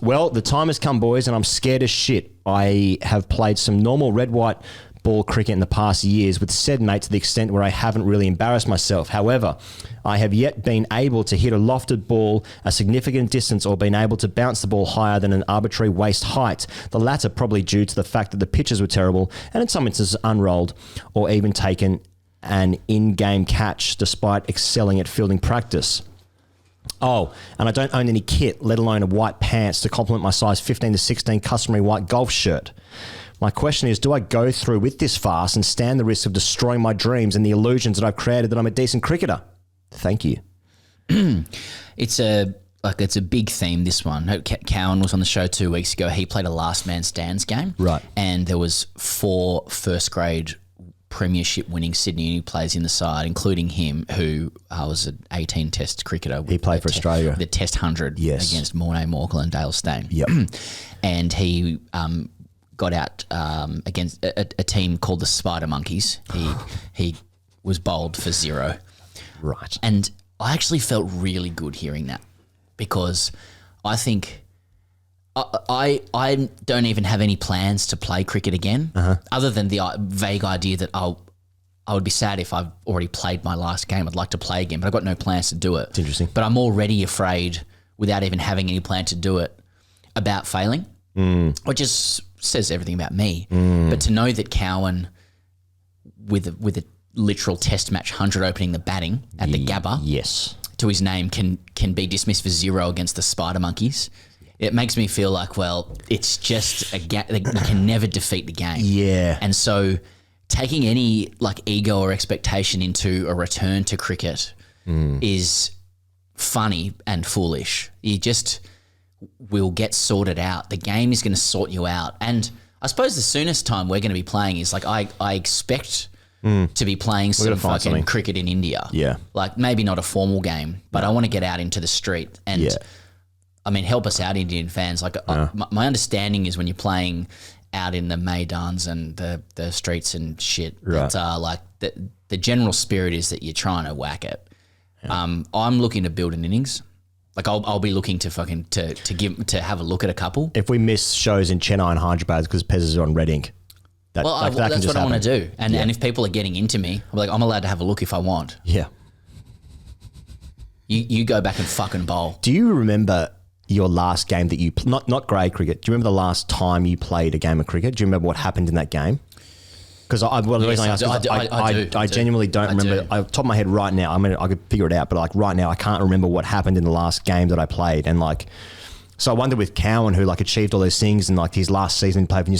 Well, the time has come, boys, and I'm scared as shit. I have played some normal red, white, ball cricket in the past years with said mate to the extent where I haven't really embarrassed myself. However, I have yet been able to hit a lofted ball a significant distance or been able to bounce the ball higher than an arbitrary waist height. The latter probably due to the fact that the pitches were terrible and in some instances unrolled or even taken an in-game catch despite excelling at fielding practice. Oh, and I don't own any kit, let alone a white pants to complement my size 15 to 16 customary white golf shirt. My question is, do I go through with this farce and stand the risk of destroying my dreams and the illusions that I've created that I'm a decent cricketer? Thank you. It's a big theme, this one. Cowan was on the show 2 weeks ago. He played a last man stands game. Right. And there was 4 first grade premiership winning Sydney Uni players in the side, including him, who was an 18 test cricketer. He played for Australia. The Test 100 Yes. against Mornay Morkel and Dale Steyn. Yep. And he got out against a team called the Spider Monkeys. He was bowled for 0. Right. And I actually felt really good hearing that, because I think I don't even have any plans to play cricket again, other than the vague idea that I would be sad if I've already played my last game. I'd like to play again, but I've got no plans to do it. It's interesting. But I'm already afraid, without even having any plan to do it, about failing, which just says everything about me. But to know that Cowan, with a literal test match 100 opening the batting at the Gabba, Yes. to his name, can be dismissed for 0 against the Spider Monkeys. It makes me feel like, well, it's just you can never defeat the game. Yeah. And so taking any like ego or expectation into a return to cricket is funny and foolish. You just will get sorted out. The game is going to sort you out. And I suppose the soonest time we're going to be playing is like I expect to be playing some fucking cricket in India. Yeah. Like maybe not a formal game, but I want to get out into the street and I mean, help us out, Indian fans. Like my understanding is when you're playing out in the Maidans and the streets and shit, Right. that like the general spirit is that you're trying to whack it. I'm looking to build an innings. Like I'll be looking to fucking to have a look at a couple. If we miss shows in Chennai and Hyderabad because Pez is on red ink, That's what I want to do. And if people are getting into me, I'm allowed to have a look if I want. Yeah. You go back and fucking bowl. Do you remember your last game that you not grade cricket? Do you remember the last time you played a game of cricket? Do you remember what happened in that game? Because the reason I ask is I genuinely don't remember. Off the top of my head right now, I could figure it out, but like right now I can't remember what happened in the last game that I played. And like, so I wonder with Cowan, who like achieved all those things, and like his last season he played for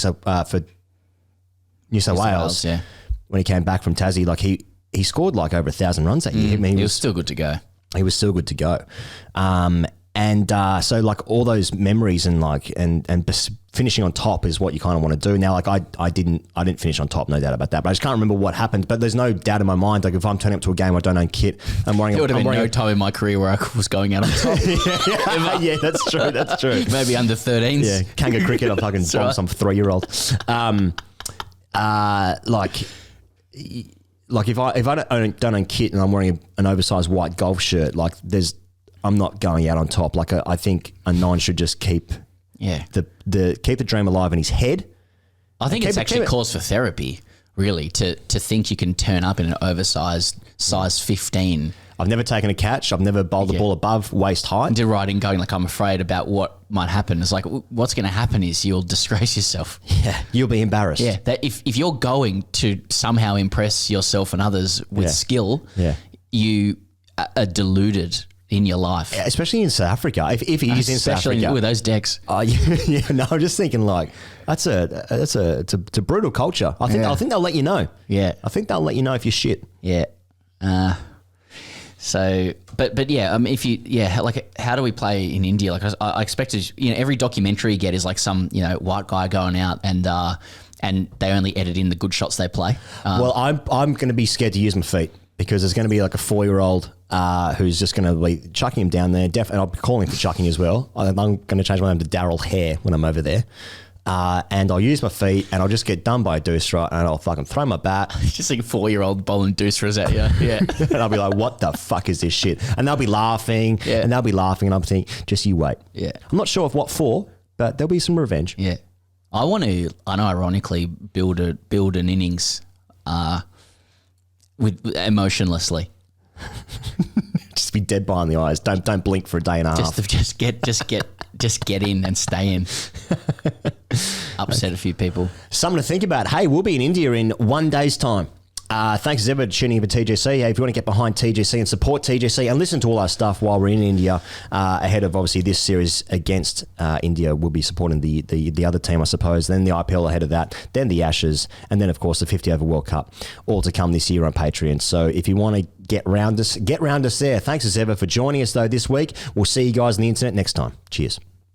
New South Wales. Yeah. When he came back from Tassie, like he scored like over 1,000 runs that year. I mean, He was still good to go. He was still good to go. So like all those memories and like and finishing on top is what you kind of want to do. Now, like I didn't finish on top, no doubt about that. But I just can't remember what happened. But there's no doubt in my mind. Like if I'm turning up to a game, I don't own kit. I'm wearing. There would have been no time in my career where I was going out on top. yeah, that's true. That's true. Maybe under 13s. Yeah, Kanga cricket. I'm fucking bomb some 3-year-old. Like if I don't own kit and I'm wearing an oversized white golf shirt, like I'm not going out on top. Like I think a non should just keep keep the dream alive in his head. I think it's actually cause for therapy, really, to think you can turn up in an oversized size 15. I've never taken a catch. I've never bowled the ball above waist height. To writing going like, I'm afraid about what might happen. It's like, what's going to happen is you'll disgrace yourself. Yeah, you'll be embarrassed. Yeah, that if you're going to somehow impress yourself and others with skill, you are deluded in your life. Yeah, especially in South Africa. If he is in South Africa. Especially with those decks. I'm just thinking like, it's a brutal culture. I think they'll let you know. Yeah. I think they'll let you know if you're shit. Yeah. So, but yeah, if like, how do we play in India? Like I expected, every documentary you get is like some, white guy going out and they only edit in the good shots they play. Well, I'm going to be scared to use my feet because there's going to be like a 4-year-old who's just going to be chucking him down there. And I'll be calling for chucking as well. I'm going to change my name to Daryl Hare when I'm over there. And I'll use my feet and I'll just get done by a doosra and I'll fucking throw my bat. Just like a 4-year-old bowling doosras at you. Yeah. And I'll be like, what the fuck is this shit? And they'll be laughing and I'll be laughing and I'm thinking, just you wait. Yeah. I'm not sure of what for, but there'll be some revenge. Yeah. I want to, unironically, build an innings with emotionlessly. Just be dead behind the eyes. Don't blink for a day and a half. Just get in and stay in. Upset a few people. Something to think about. Hey, we'll be in India in 1 day's time. Thanks as ever for tuning in for TGC. Hey, if you want to get behind TGC and support TGC and listen to all our stuff while we're in India, ahead of obviously this series against India, we'll be supporting the other team, I suppose. Then the IPL ahead of that, then the Ashes, and then of course the 50 over World Cup, all to come this year on Patreon. So if you want to get round us there. Thanks as ever for joining us though this week. We'll see you guys on the internet next time. Cheers.